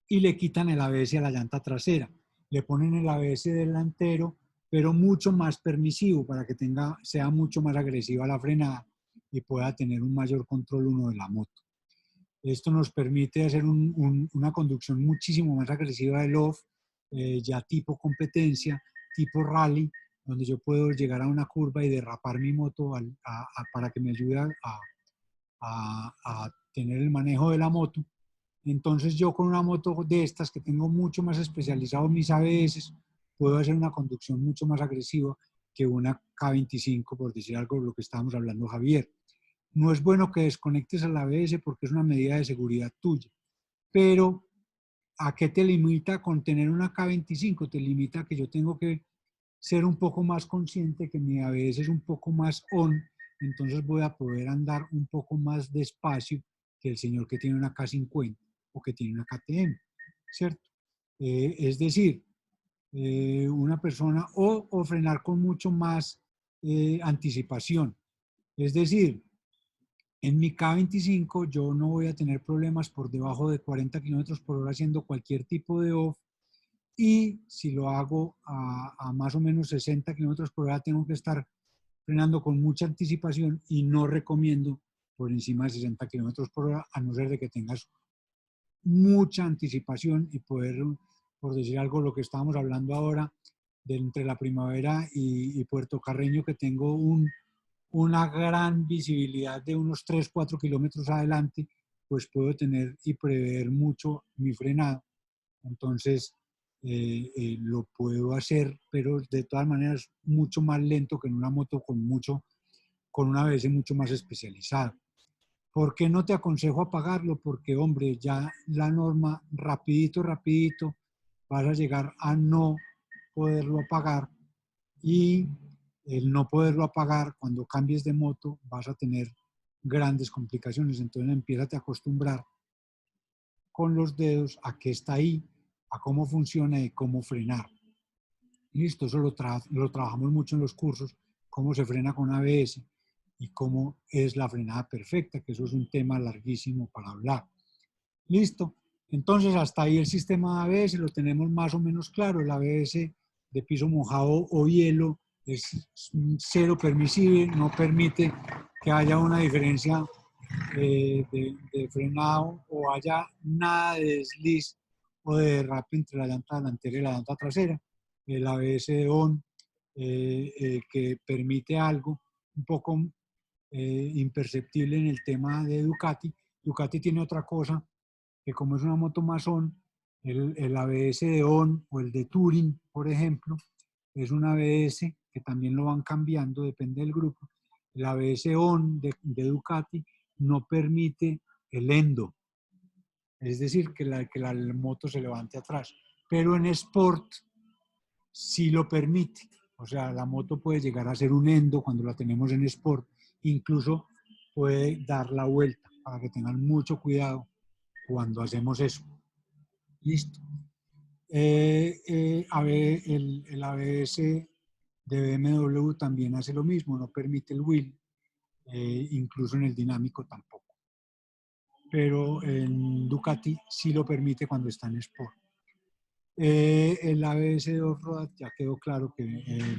Speaker 1: y le quitan el ABS a la llanta trasera. Le ponen el ABS delantero, pero mucho más permisivo para que sea mucho más agresiva la frenada y pueda tener un mayor control uno de la moto. Esto nos permite hacer una conducción muchísimo más agresiva del off, ya tipo competencia, tipo rally, donde yo puedo llegar a una curva y derrapar mi moto para que me ayude a tener el manejo de la moto. Entonces yo con una moto de estas que tengo mucho más especializado mis ABS, puedo hacer una conducción mucho más agresiva que una K25, por decir algo de lo que estábamos hablando, Javier. No es bueno que desconectes al ABS porque es una medida de seguridad tuya, pero ¿a qué te limita con tener una K25? Te limita a que yo tengo que ser un poco más consciente que mi ABS es un poco más on, entonces voy a poder andar un poco más despacio que el señor que tiene una K50 o que tiene una KTM, ¿cierto? Es decir, una persona o frenar con mucho más anticipación. Es decir, en mi K25 yo no voy a tener problemas por debajo de 40 kilómetros por hora haciendo cualquier tipo de off, y si lo hago a más o menos 60 kilómetros por hora tengo que estar frenando con mucha anticipación y no recomiendo por encima de 60 kilómetros por hora, a no ser de que tengas mucha anticipación y poder, por decir algo, lo que estábamos hablando ahora, de entre la Primavera y Puerto Carreño, que tengo una gran visibilidad de unos 3-4 kilómetros adelante, pues puedo tener y prever mucho mi frenado. Entonces, lo puedo hacer, pero de todas maneras mucho más lento que en una moto con una ABS mucho más especializada. ¿Por qué no te aconsejo apagarlo? Porque, hombre, ya la norma, rapidito, vas a llegar a no poderlo apagar, y el no poderlo apagar cuando cambies de moto vas a tener grandes complicaciones. Entonces empiézate a acostumbrar con los dedos a qué está ahí, a cómo funciona y cómo frenar. Listo, eso lo trabajamos mucho en los cursos, cómo se frena con ABS y cómo es la frenada perfecta, que eso es un tema larguísimo para hablar. Listo, entonces hasta ahí el sistema de ABS lo tenemos más o menos claro. El ABS de piso mojado o hielo es cero permisible, no permite que haya una diferencia de frenado o haya nada de desliz o de derrape entre la llanta delantera y la llanta trasera. El ABS de ON, que permite algo un poco imperceptible en el tema de Ducati. Ducati tiene otra cosa, que como es una moto más ON, el ABS de ON o el de Touring, por ejemplo, es un ABS que también lo van cambiando, depende del grupo. El ABS ON de Ducati no permite el endo, es decir, que la moto se levante atrás, pero en Sport sí lo permite. O sea, la moto puede llegar a ser un endo cuando la tenemos en Sport, incluso puede dar la vuelta, para que tengan mucho cuidado cuando hacemos eso. Listo. El ABS de BMW también hace lo mismo, no permite el wheel, incluso en el dinámico tampoco. Pero en Ducati sí lo permite cuando está en Sport. El ABS de off-road ya quedó claro que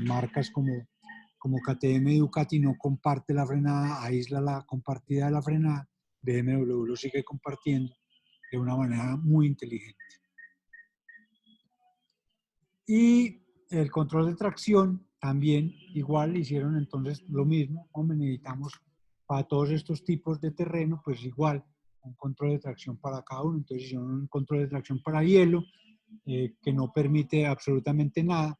Speaker 1: marcas como KTM y Ducati no comparte la frenada, aísla la compartida de la frenada, BMW lo sigue compartiendo de una manera muy inteligente. Y el control de tracción también igual hicieron entonces lo mismo. Hombre, necesitamos para todos estos tipos de terreno, pues igual un control de tracción para cada uno. Entonces hicieron un control de tracción para hielo, que no permite absolutamente nada,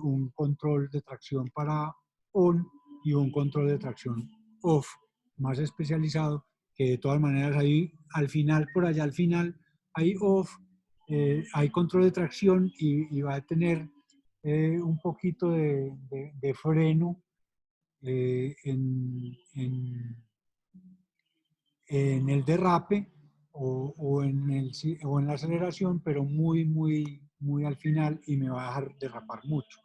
Speaker 1: un control de tracción para on y un control de tracción off más especializado, que de todas maneras ahí al final, por allá al final, hay off, hay control de tracción y va a tener un poquito de freno en el derrape o en la aceleración, pero muy al final, y me va a dejar derrapar mucho.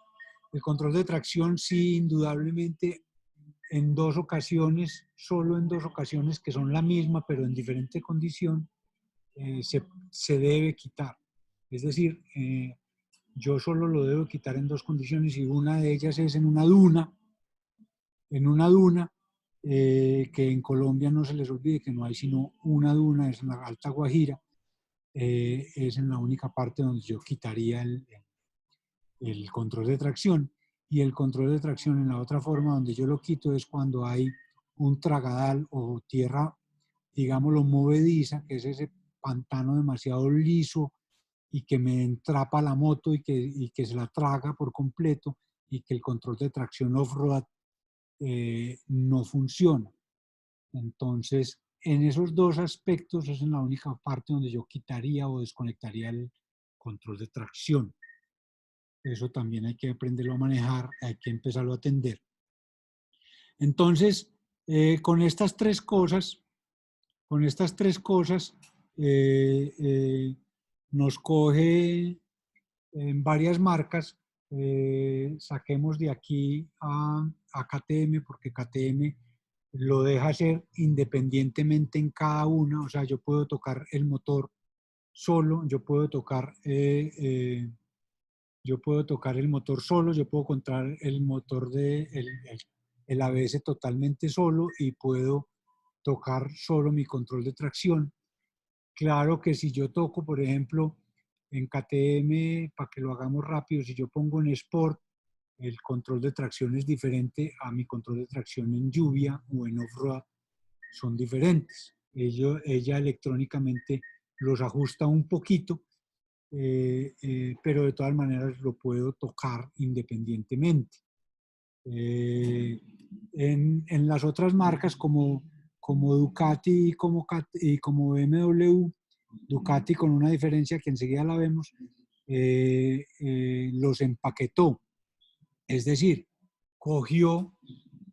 Speaker 1: El control de tracción sí, indudablemente, en dos ocasiones, solo en dos ocasiones que son la misma, pero en diferente condición, se debe quitar. Es decir, yo solo lo debo quitar en dos condiciones, y una de ellas es en una duna, que en Colombia no se les olvide que no hay sino una duna, es en la Alta Guajira, es en la única parte donde yo quitaría el control de tracción. Y el control de tracción en la otra forma donde yo lo quito es cuando hay un tragadal o tierra, digámoslo, movediza, que es ese pantano demasiado liso y que me entrapa la moto y que se la traga por completo y que el control de tracción off-road no funciona. Entonces, en esos dos aspectos es en la única parte donde yo quitaría o desconectaría el control de tracción. Eso también hay que aprenderlo a manejar, hay que empezarlo a atender. Entonces, con estas tres cosas, nos coge en varias marcas. Saquemos de aquí a KTM, porque KTM lo deja hacer independientemente en cada una. O sea, yo puedo tocar el motor solo, yo puedo tocar el motor solo, yo puedo controlar el motor el ABS totalmente solo y puedo tocar solo mi control de tracción. Claro que si yo toco, por ejemplo, en KTM, para que lo hagamos rápido, si yo pongo en Sport, el control de tracción es diferente a mi control de tracción en lluvia o en off-road, son diferentes. Ella electrónicamente los ajusta un poquito, pero de todas maneras lo puedo tocar independientemente. En las otras marcas como Ducati y como BMW, Ducati con una diferencia que enseguida la vemos, los empaquetó. Es decir, cogió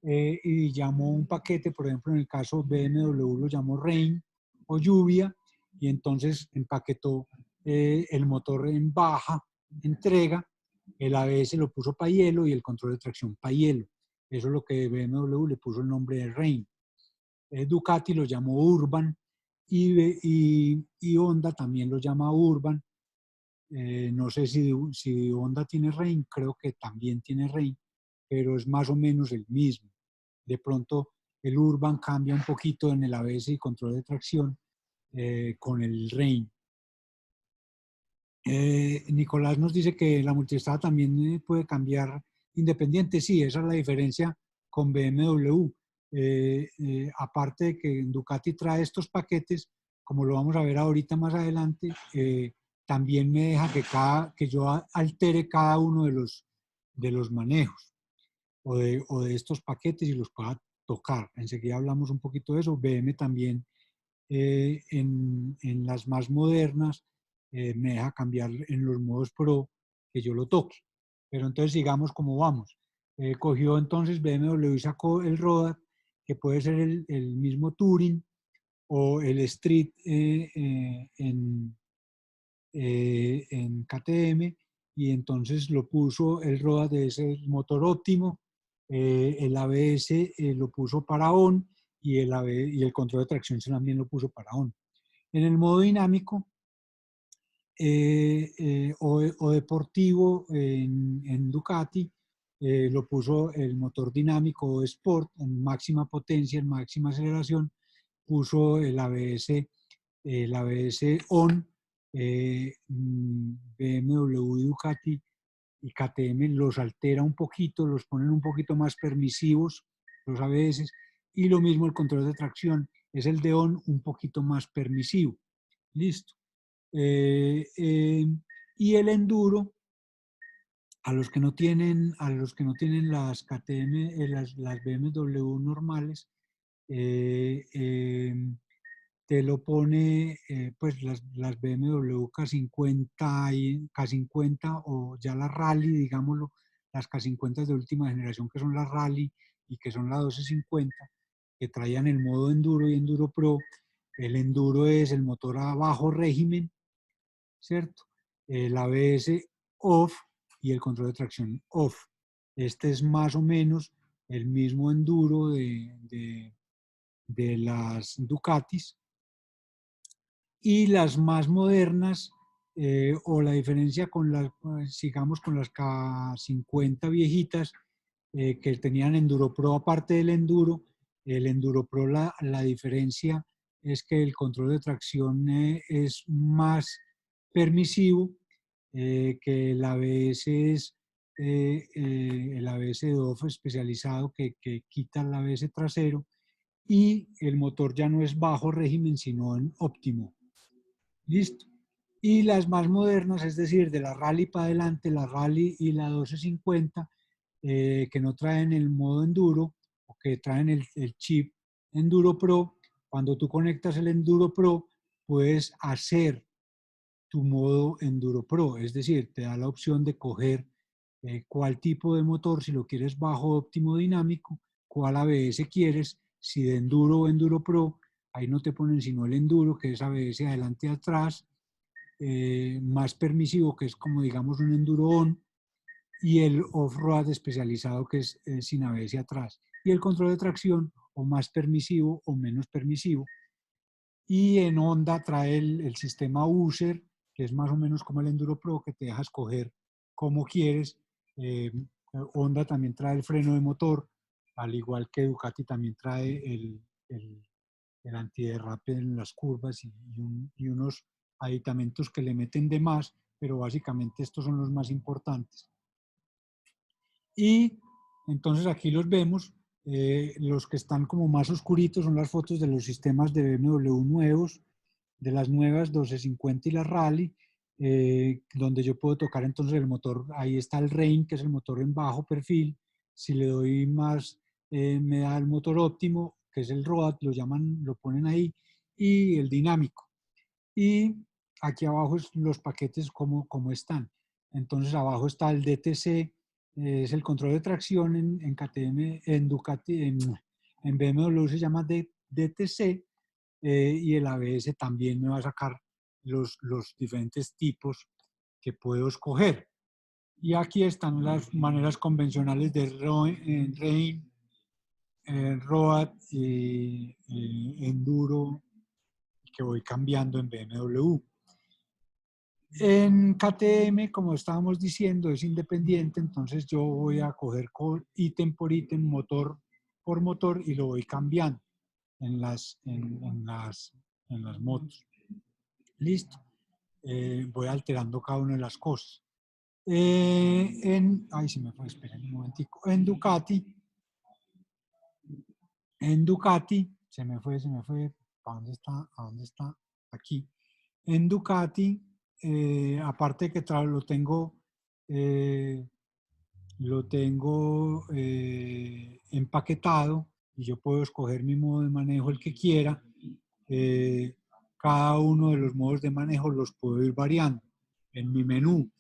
Speaker 1: y llamó un paquete, por ejemplo, en el caso BMW lo llamó Rain o lluvia, y entonces empaquetó el motor en baja entrega, el ABS lo puso para hielo y el control de tracción para hielo. Eso es lo que BMW le puso el nombre de Rain. Ducati lo llamó Urban y Honda también lo llama Urban. No sé si Honda tiene Rain, creo que también tiene Rain, pero es más o menos el mismo. De pronto el Urban cambia un poquito en el ABS y control de tracción con el Rain. Nicolás nos dice que la multistrada también puede cambiar independiente. Sí, esa es la diferencia con BMW. Aparte de que Ducati trae estos paquetes, como lo vamos a ver ahorita más adelante, también me deja que yo altere cada uno de los manejos o de estos paquetes y los pueda tocar. Enseguida hablamos un poquito de eso. BM también en las más modernas me deja cambiar en los modos Pro que yo lo toque. Pero entonces sigamos como vamos. Cogió entonces BMW y sacó el Road, que puede ser el mismo Touring o el Street en KTM, y entonces lo puso el Road de ese motor óptimo, el ABS lo puso para ON y el control de tracción también lo puso para ON. En el modo dinámico o deportivo en Ducati lo puso el motor dinámico Sport en máxima potencia, en máxima aceleración, puso el ABS ON. BMW y Ducati y KTM los altera un poquito, los ponen un poquito más permisivos, los ABS, y lo mismo el control de tracción, es el de ON un poquito más permisivo. Listo. Y el enduro, a los que no tienen las KTM, las BMW normales, te lo pone pues las BMW K50, K50 o ya la Rally, digámoslo, las K50 de última generación, que son la Rally y que son la 1250, que traían el modo Enduro y Enduro Pro. El Enduro es el motor a bajo régimen, ¿cierto? El ABS off y el control de tracción off. Este es más o menos el mismo Enduro de las Ducatis. Y las más modernas, o la diferencia con sigamos con las K50 viejitas, que tenían Enduro Pro aparte del Enduro. El Enduro Pro, la diferencia es que el control de tracción es más permisivo, que el ABS es el ABS de off especializado que quita el ABS trasero, y el motor ya no es bajo régimen sino en óptimo. Listo. Y las más modernas, es decir, de la Rally para adelante, la Rally y la 1250, que no traen el modo Enduro o que traen el chip Enduro Pro. Cuando tú conectas el Enduro Pro, puedes hacer tu modo Enduro Pro, es decir, te da la opción de coger cuál tipo de motor, si lo quieres bajo óptimo dinámico, cuál ABS quieres, si de Enduro o Enduro Pro, ahí no te ponen sino el Enduro, que es ABS adelante y atrás, más permisivo, que es como digamos un Enduro On, y el Off-Road especializado, que es sin ABS atrás, y el control de tracción, o más permisivo o menos permisivo. Y en Honda trae el sistema User, que es más o menos como el Enduro Pro, que te deja escoger cómo quieres. Honda también trae el freno de motor, al igual que Ducati también trae el antiderrape en las curvas y unos aditamentos que le meten de más, pero básicamente estos son los más importantes. Y entonces aquí los vemos. Los que están como más oscuritos son las fotos de los sistemas de BMW nuevos, de las nuevas 1250 y la Rally, donde yo puedo tocar entonces el motor. Ahí está el Reign, que es el motor en bajo perfil. Si le doy más, me da el motor óptimo, que es el Road, lo llaman, lo ponen ahí, y el dinámico. Y aquí abajo los paquetes como están. Entonces abajo está el DTC, es el control de tracción en KTM, en Ducati, en BMW se llama DTC, y el ABS también me va a sacar los diferentes tipos que puedo escoger. Y aquí están las maneras convencionales de Reign, Road, Enduro, que voy cambiando en BMW. En KTM, como estábamos diciendo, es independiente, entonces yo voy a coger ítem por ítem, motor por motor, y lo voy cambiando en las motos. Listo. Voy alterando cada una de las cosas. Ay, se me fue, esperen un momentico. En Ducati, se me fue. ¿A dónde está? ¿A dónde está? Aquí. En Ducati, aparte de que lo tengo empaquetado y yo puedo escoger mi modo de manejo, el que quiera. Cada uno de los modos de manejo los puedo ir variando. En mi menú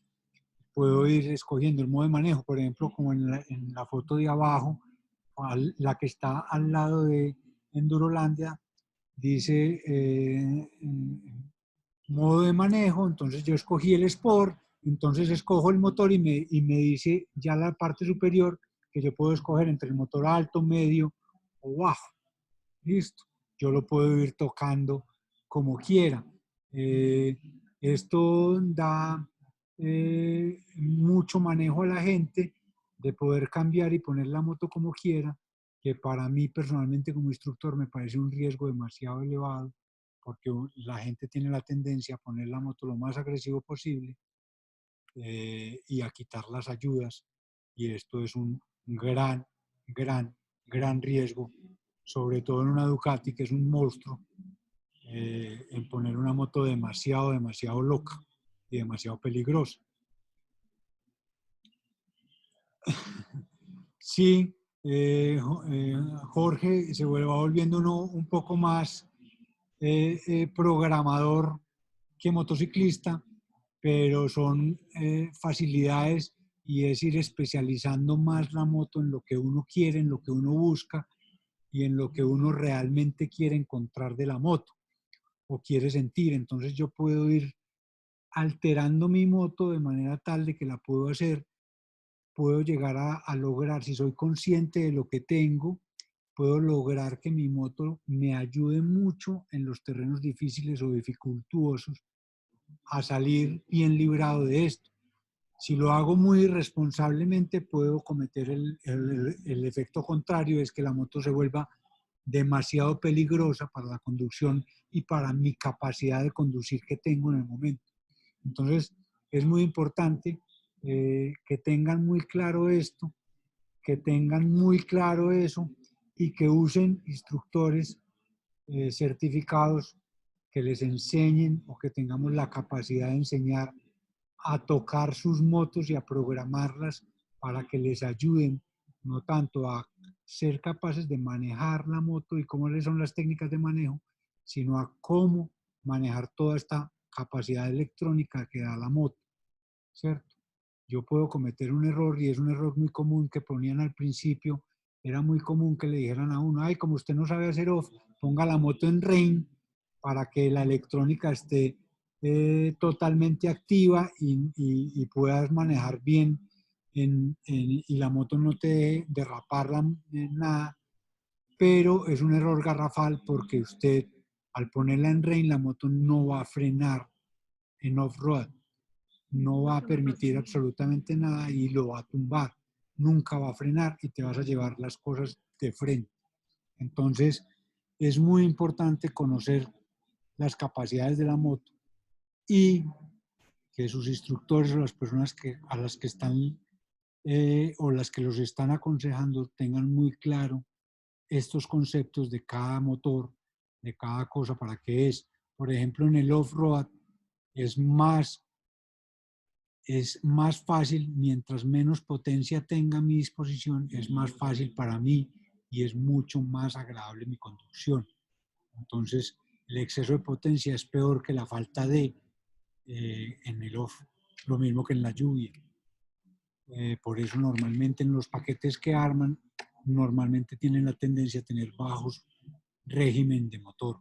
Speaker 1: puedo ir escogiendo el modo de manejo, por ejemplo, como en la foto de abajo, la que está al lado de Endurolandia, dice modo de manejo, entonces yo escogí el Sport, entonces escojo el motor y me dice ya la parte superior que yo puedo escoger entre el motor alto, medio o bajo. Listo. Yo lo puedo ir tocando como quiera. Esto da mucho manejo a la gente de poder cambiar y poner la moto como quiera, que para mí personalmente como instructor me parece un riesgo demasiado elevado, porque la gente tiene la tendencia a poner la moto lo más agresivo posible y a quitar las ayudas, y esto es un gran, gran riesgo, sobre todo en una Ducati, que es un monstruo, en poner una moto demasiado loca y demasiado peligrosa. Sí, Jorge se va volviendo uno un poco más programador que motociclista, pero son facilidades y es ir especializando más la moto en lo que uno quiere, en lo que uno busca y en lo que uno realmente quiere encontrar de la moto o quiere sentir. Entonces yo puedo ir alterando mi moto de manera tal de que la puedo llegar a lograr, si soy consciente de lo que tengo, puedo lograr que mi moto me ayude mucho en los terrenos difíciles o dificultuosos a salir bien librado de esto. Si lo hago muy irresponsablemente, puedo cometer el efecto contrario, es que la moto se vuelva demasiado peligrosa para la conducción y para mi capacidad de conducir que tengo en el momento. Entonces, es muy importante que tengan muy claro esto, que tengan muy claro eso y que usen instructores certificados que les enseñen o que tengamos la capacidad de enseñar a tocar sus motos y a programarlas para que les ayuden, no tanto a ser capaces de manejar la moto y cómo son las técnicas de manejo, sino a cómo manejar toda esta capacidad electrónica que da la moto, ¿cierto? Yo puedo cometer un error y es un error muy común que ponían al principio. Era muy común que le dijeran a uno, ay, como usted no sabe hacer off, ponga la moto en rain para que la electrónica esté totalmente activa y puedas manejar bien y la moto no te deje derraparla en nada. Pero es un error garrafal porque usted al ponerla en rain la moto no va a frenar en off-road, no va a permitir absolutamente nada y lo va a tumbar, nunca va a frenar y te vas a llevar las cosas de frente. Entonces, es muy importante conocer las capacidades de la moto y que sus instructores o las personas a las que están o las que los están aconsejando tengan muy claro estos conceptos de cada motor, de cada cosa, para qué es. Por ejemplo, en el off-road es más fácil, mientras menos potencia tenga a mi disposición, es más fácil para mí y es mucho más agradable mi conducción. Entonces, el exceso de potencia es peor que la falta de en el off, lo mismo que en la lluvia. Por eso normalmente en los paquetes que arman, normalmente tienen la tendencia a tener bajos régimen de motor.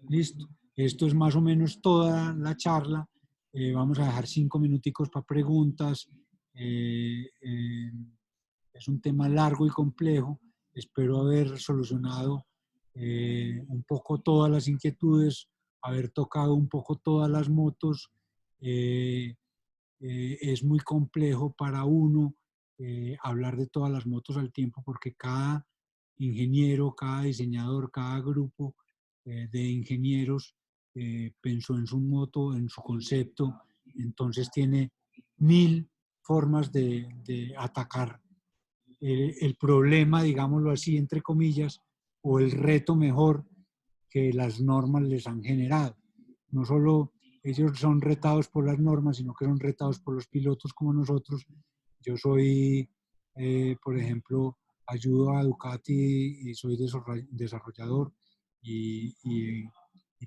Speaker 1: Listo. Esto es más o menos toda la charla. Vamos a dejar 5 minuticos para preguntas. Es un tema largo y complejo. Espero haber solucionado un poco todas las inquietudes, haber tocado un poco todas las motos. Es muy complejo para uno hablar de todas las motos al tiempo porque cada ingeniero, cada diseñador, cada grupo de ingenieros pensó en su moto, en su concepto, entonces tiene 1000 formas de atacar el problema, digámoslo así, entre comillas, o el reto mejor que las normas les han generado. No solo ellos son retados por las normas, sino que son retados por los pilotos como nosotros. Yo soy, por ejemplo, ayudo a Ducati y soy desarrollador y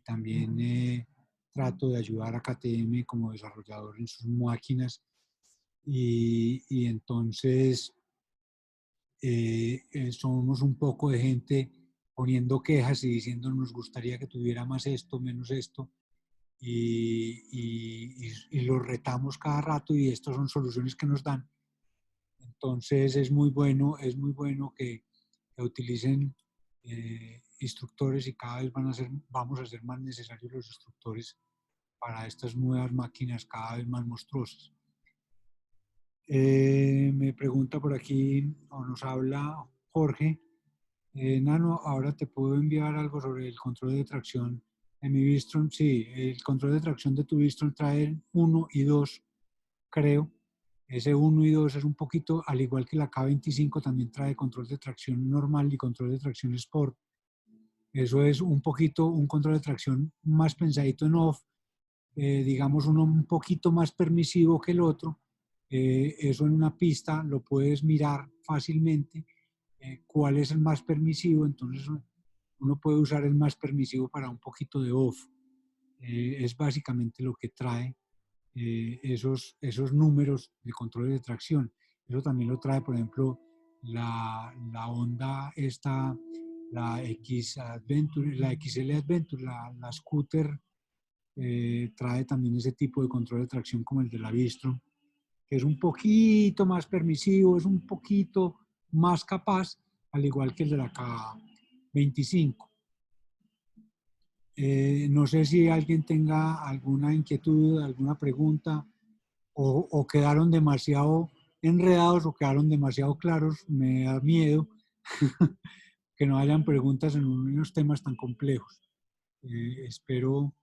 Speaker 1: también trato de ayudar a KTM como desarrollador en sus máquinas y entonces somos un poco de gente poniendo quejas y diciendo nos gustaría que tuviera más esto, menos esto, y los retamos cada rato y estas son soluciones que nos dan. Entonces es muy bueno que utilicen instructores y cada vez vamos a ser más necesarios los instructores para estas nuevas máquinas cada vez más monstruosas. Me pregunta por aquí, o nos habla Jorge, Nano, ahora te puedo enviar algo sobre el control de tracción en mi Bistron. Sí, el control de tracción de tu Bistron trae 1 y 2, creo. Ese 1 y 2 es un poquito, al igual que la K25, también trae control de tracción normal y control de tracción Sport. Eso es un poquito, un control de tracción más pensadito en off, digamos uno un poquito más permisivo que el otro. Eso en una pista lo puedes mirar fácilmente, cuál es el más permisivo, entonces uno puede usar el más permisivo para un poquito de off. Es básicamente lo que trae esos números de control de tracción. Eso también lo trae, por ejemplo, la Honda esta, la X Adventure, la XL Adventure, la scooter, trae también ese tipo de control de tracción como el de la Bistron, que es un poquito más permisivo, es un poquito más capaz, al igual que el de la K25. No sé si alguien tenga alguna inquietud, alguna pregunta, o quedaron demasiado enredados o quedaron demasiado claros. Me da miedo que no hayan preguntas en unos temas tan complejos. Espero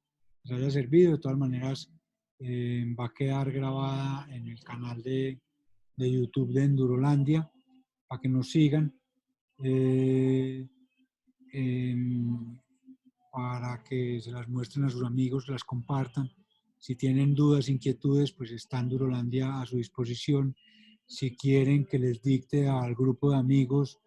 Speaker 1: les haya servido. De todas maneras, va a quedar grabada en el canal de YouTube de Endurolandia para que nos sigan. para que se las muestren a sus amigos, las compartan. Si tienen dudas, inquietudes, pues está Endurolandia a su disposición. Si quieren que les dicte al grupo de amigos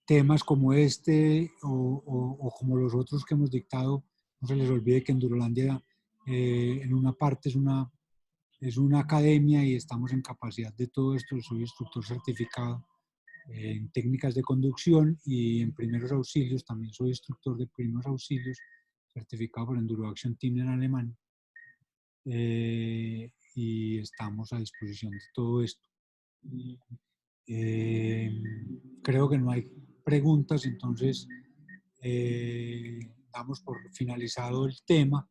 Speaker 1: temas como este o como los otros que hemos dictado, no se les olvide que Endurolandia en una parte es una academia y estamos en capacidad de todo esto. Soy instructor certificado en técnicas de conducción y en primeros auxilios. También soy instructor de primeros auxilios certificado por Enduro Action Team en Alemania. Y estamos a disposición de todo esto. Creo que no hay preguntas, entonces damos por finalizado el tema.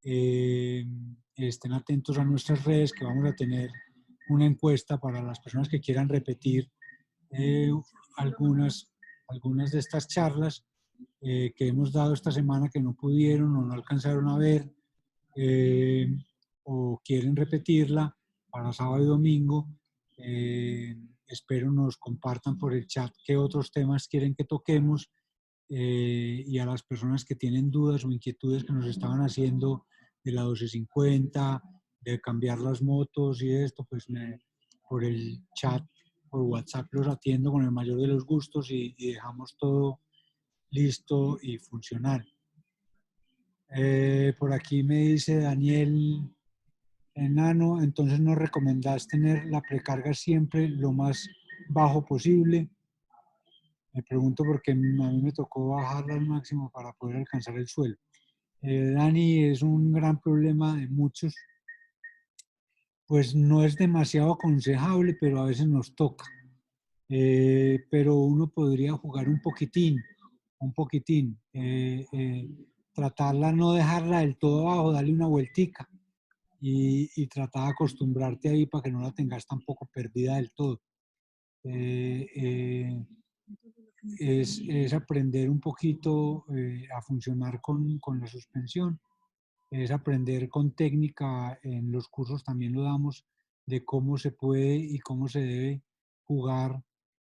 Speaker 1: Estén atentos a nuestras redes, que vamos a tener una encuesta para las personas que quieran repetir algunas de estas charlas que hemos dado esta semana que no pudieron o no alcanzaron a ver, o quieren repetirla para sábado y domingo. Espero nos compartan por el chat qué otros temas quieren que toquemos, y a las personas que tienen dudas o inquietudes que nos estaban haciendo de la 1250, de cambiar las motos y esto, pues por el chat, por WhatsApp los atiendo con el mayor de los gustos y dejamos todo listo y funcional. Por aquí me dice Daniel Enano, entonces nos recomendás tener la precarga siempre lo más bajo posible. Me pregunto porque a mí me tocó bajarla al máximo para poder alcanzar el suelo. Dani, es un gran problema de muchos, pues no es demasiado aconsejable, pero a veces nos toca. Pero uno podría jugar un poquitín, tratarla, no dejarla del todo abajo, darle una vueltica y tratar de acostumbrarte ahí para que no la tengas tampoco perdida del todo. Es aprender un poquito a funcionar con la suspensión, es aprender con técnica. En los cursos también lo damos de cómo se puede y cómo se debe jugar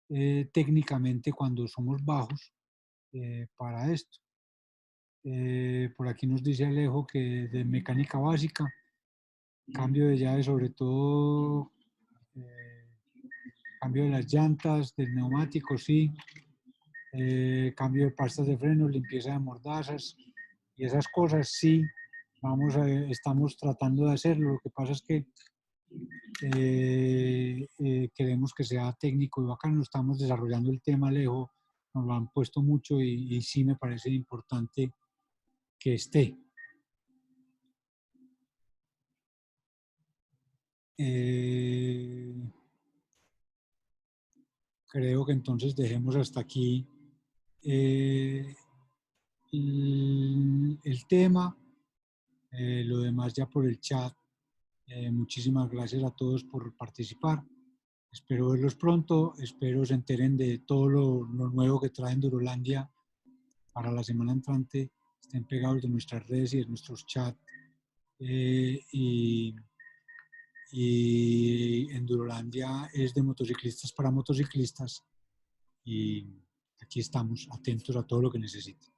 Speaker 1: técnicamente cuando somos bajos para esto. Por aquí nos dice Alejo que de mecánica básica, cambio de llave sobre todo, cambio de las llantas, del neumático, sí, cambio de pastas de frenos, limpieza de mordazas y esas cosas, sí, estamos tratando de hacerlo. Lo que pasa es que queremos que sea técnico y bacano. Estamos desarrollando el tema, Alejo, nos lo han puesto mucho y sí me parece importante que esté. Creo que entonces dejemos hasta aquí el tema. Lo demás ya por el chat. Muchísimas gracias a todos por participar. Espero verlos pronto. Espero se enteren de todo lo nuevo que trae Endurolandia para la semana entrante. Estén pegados de nuestras redes y de nuestros chats. Y Endurolandia es de motociclistas para motociclistas. Y aquí estamos, atentos a todo lo que necesiten.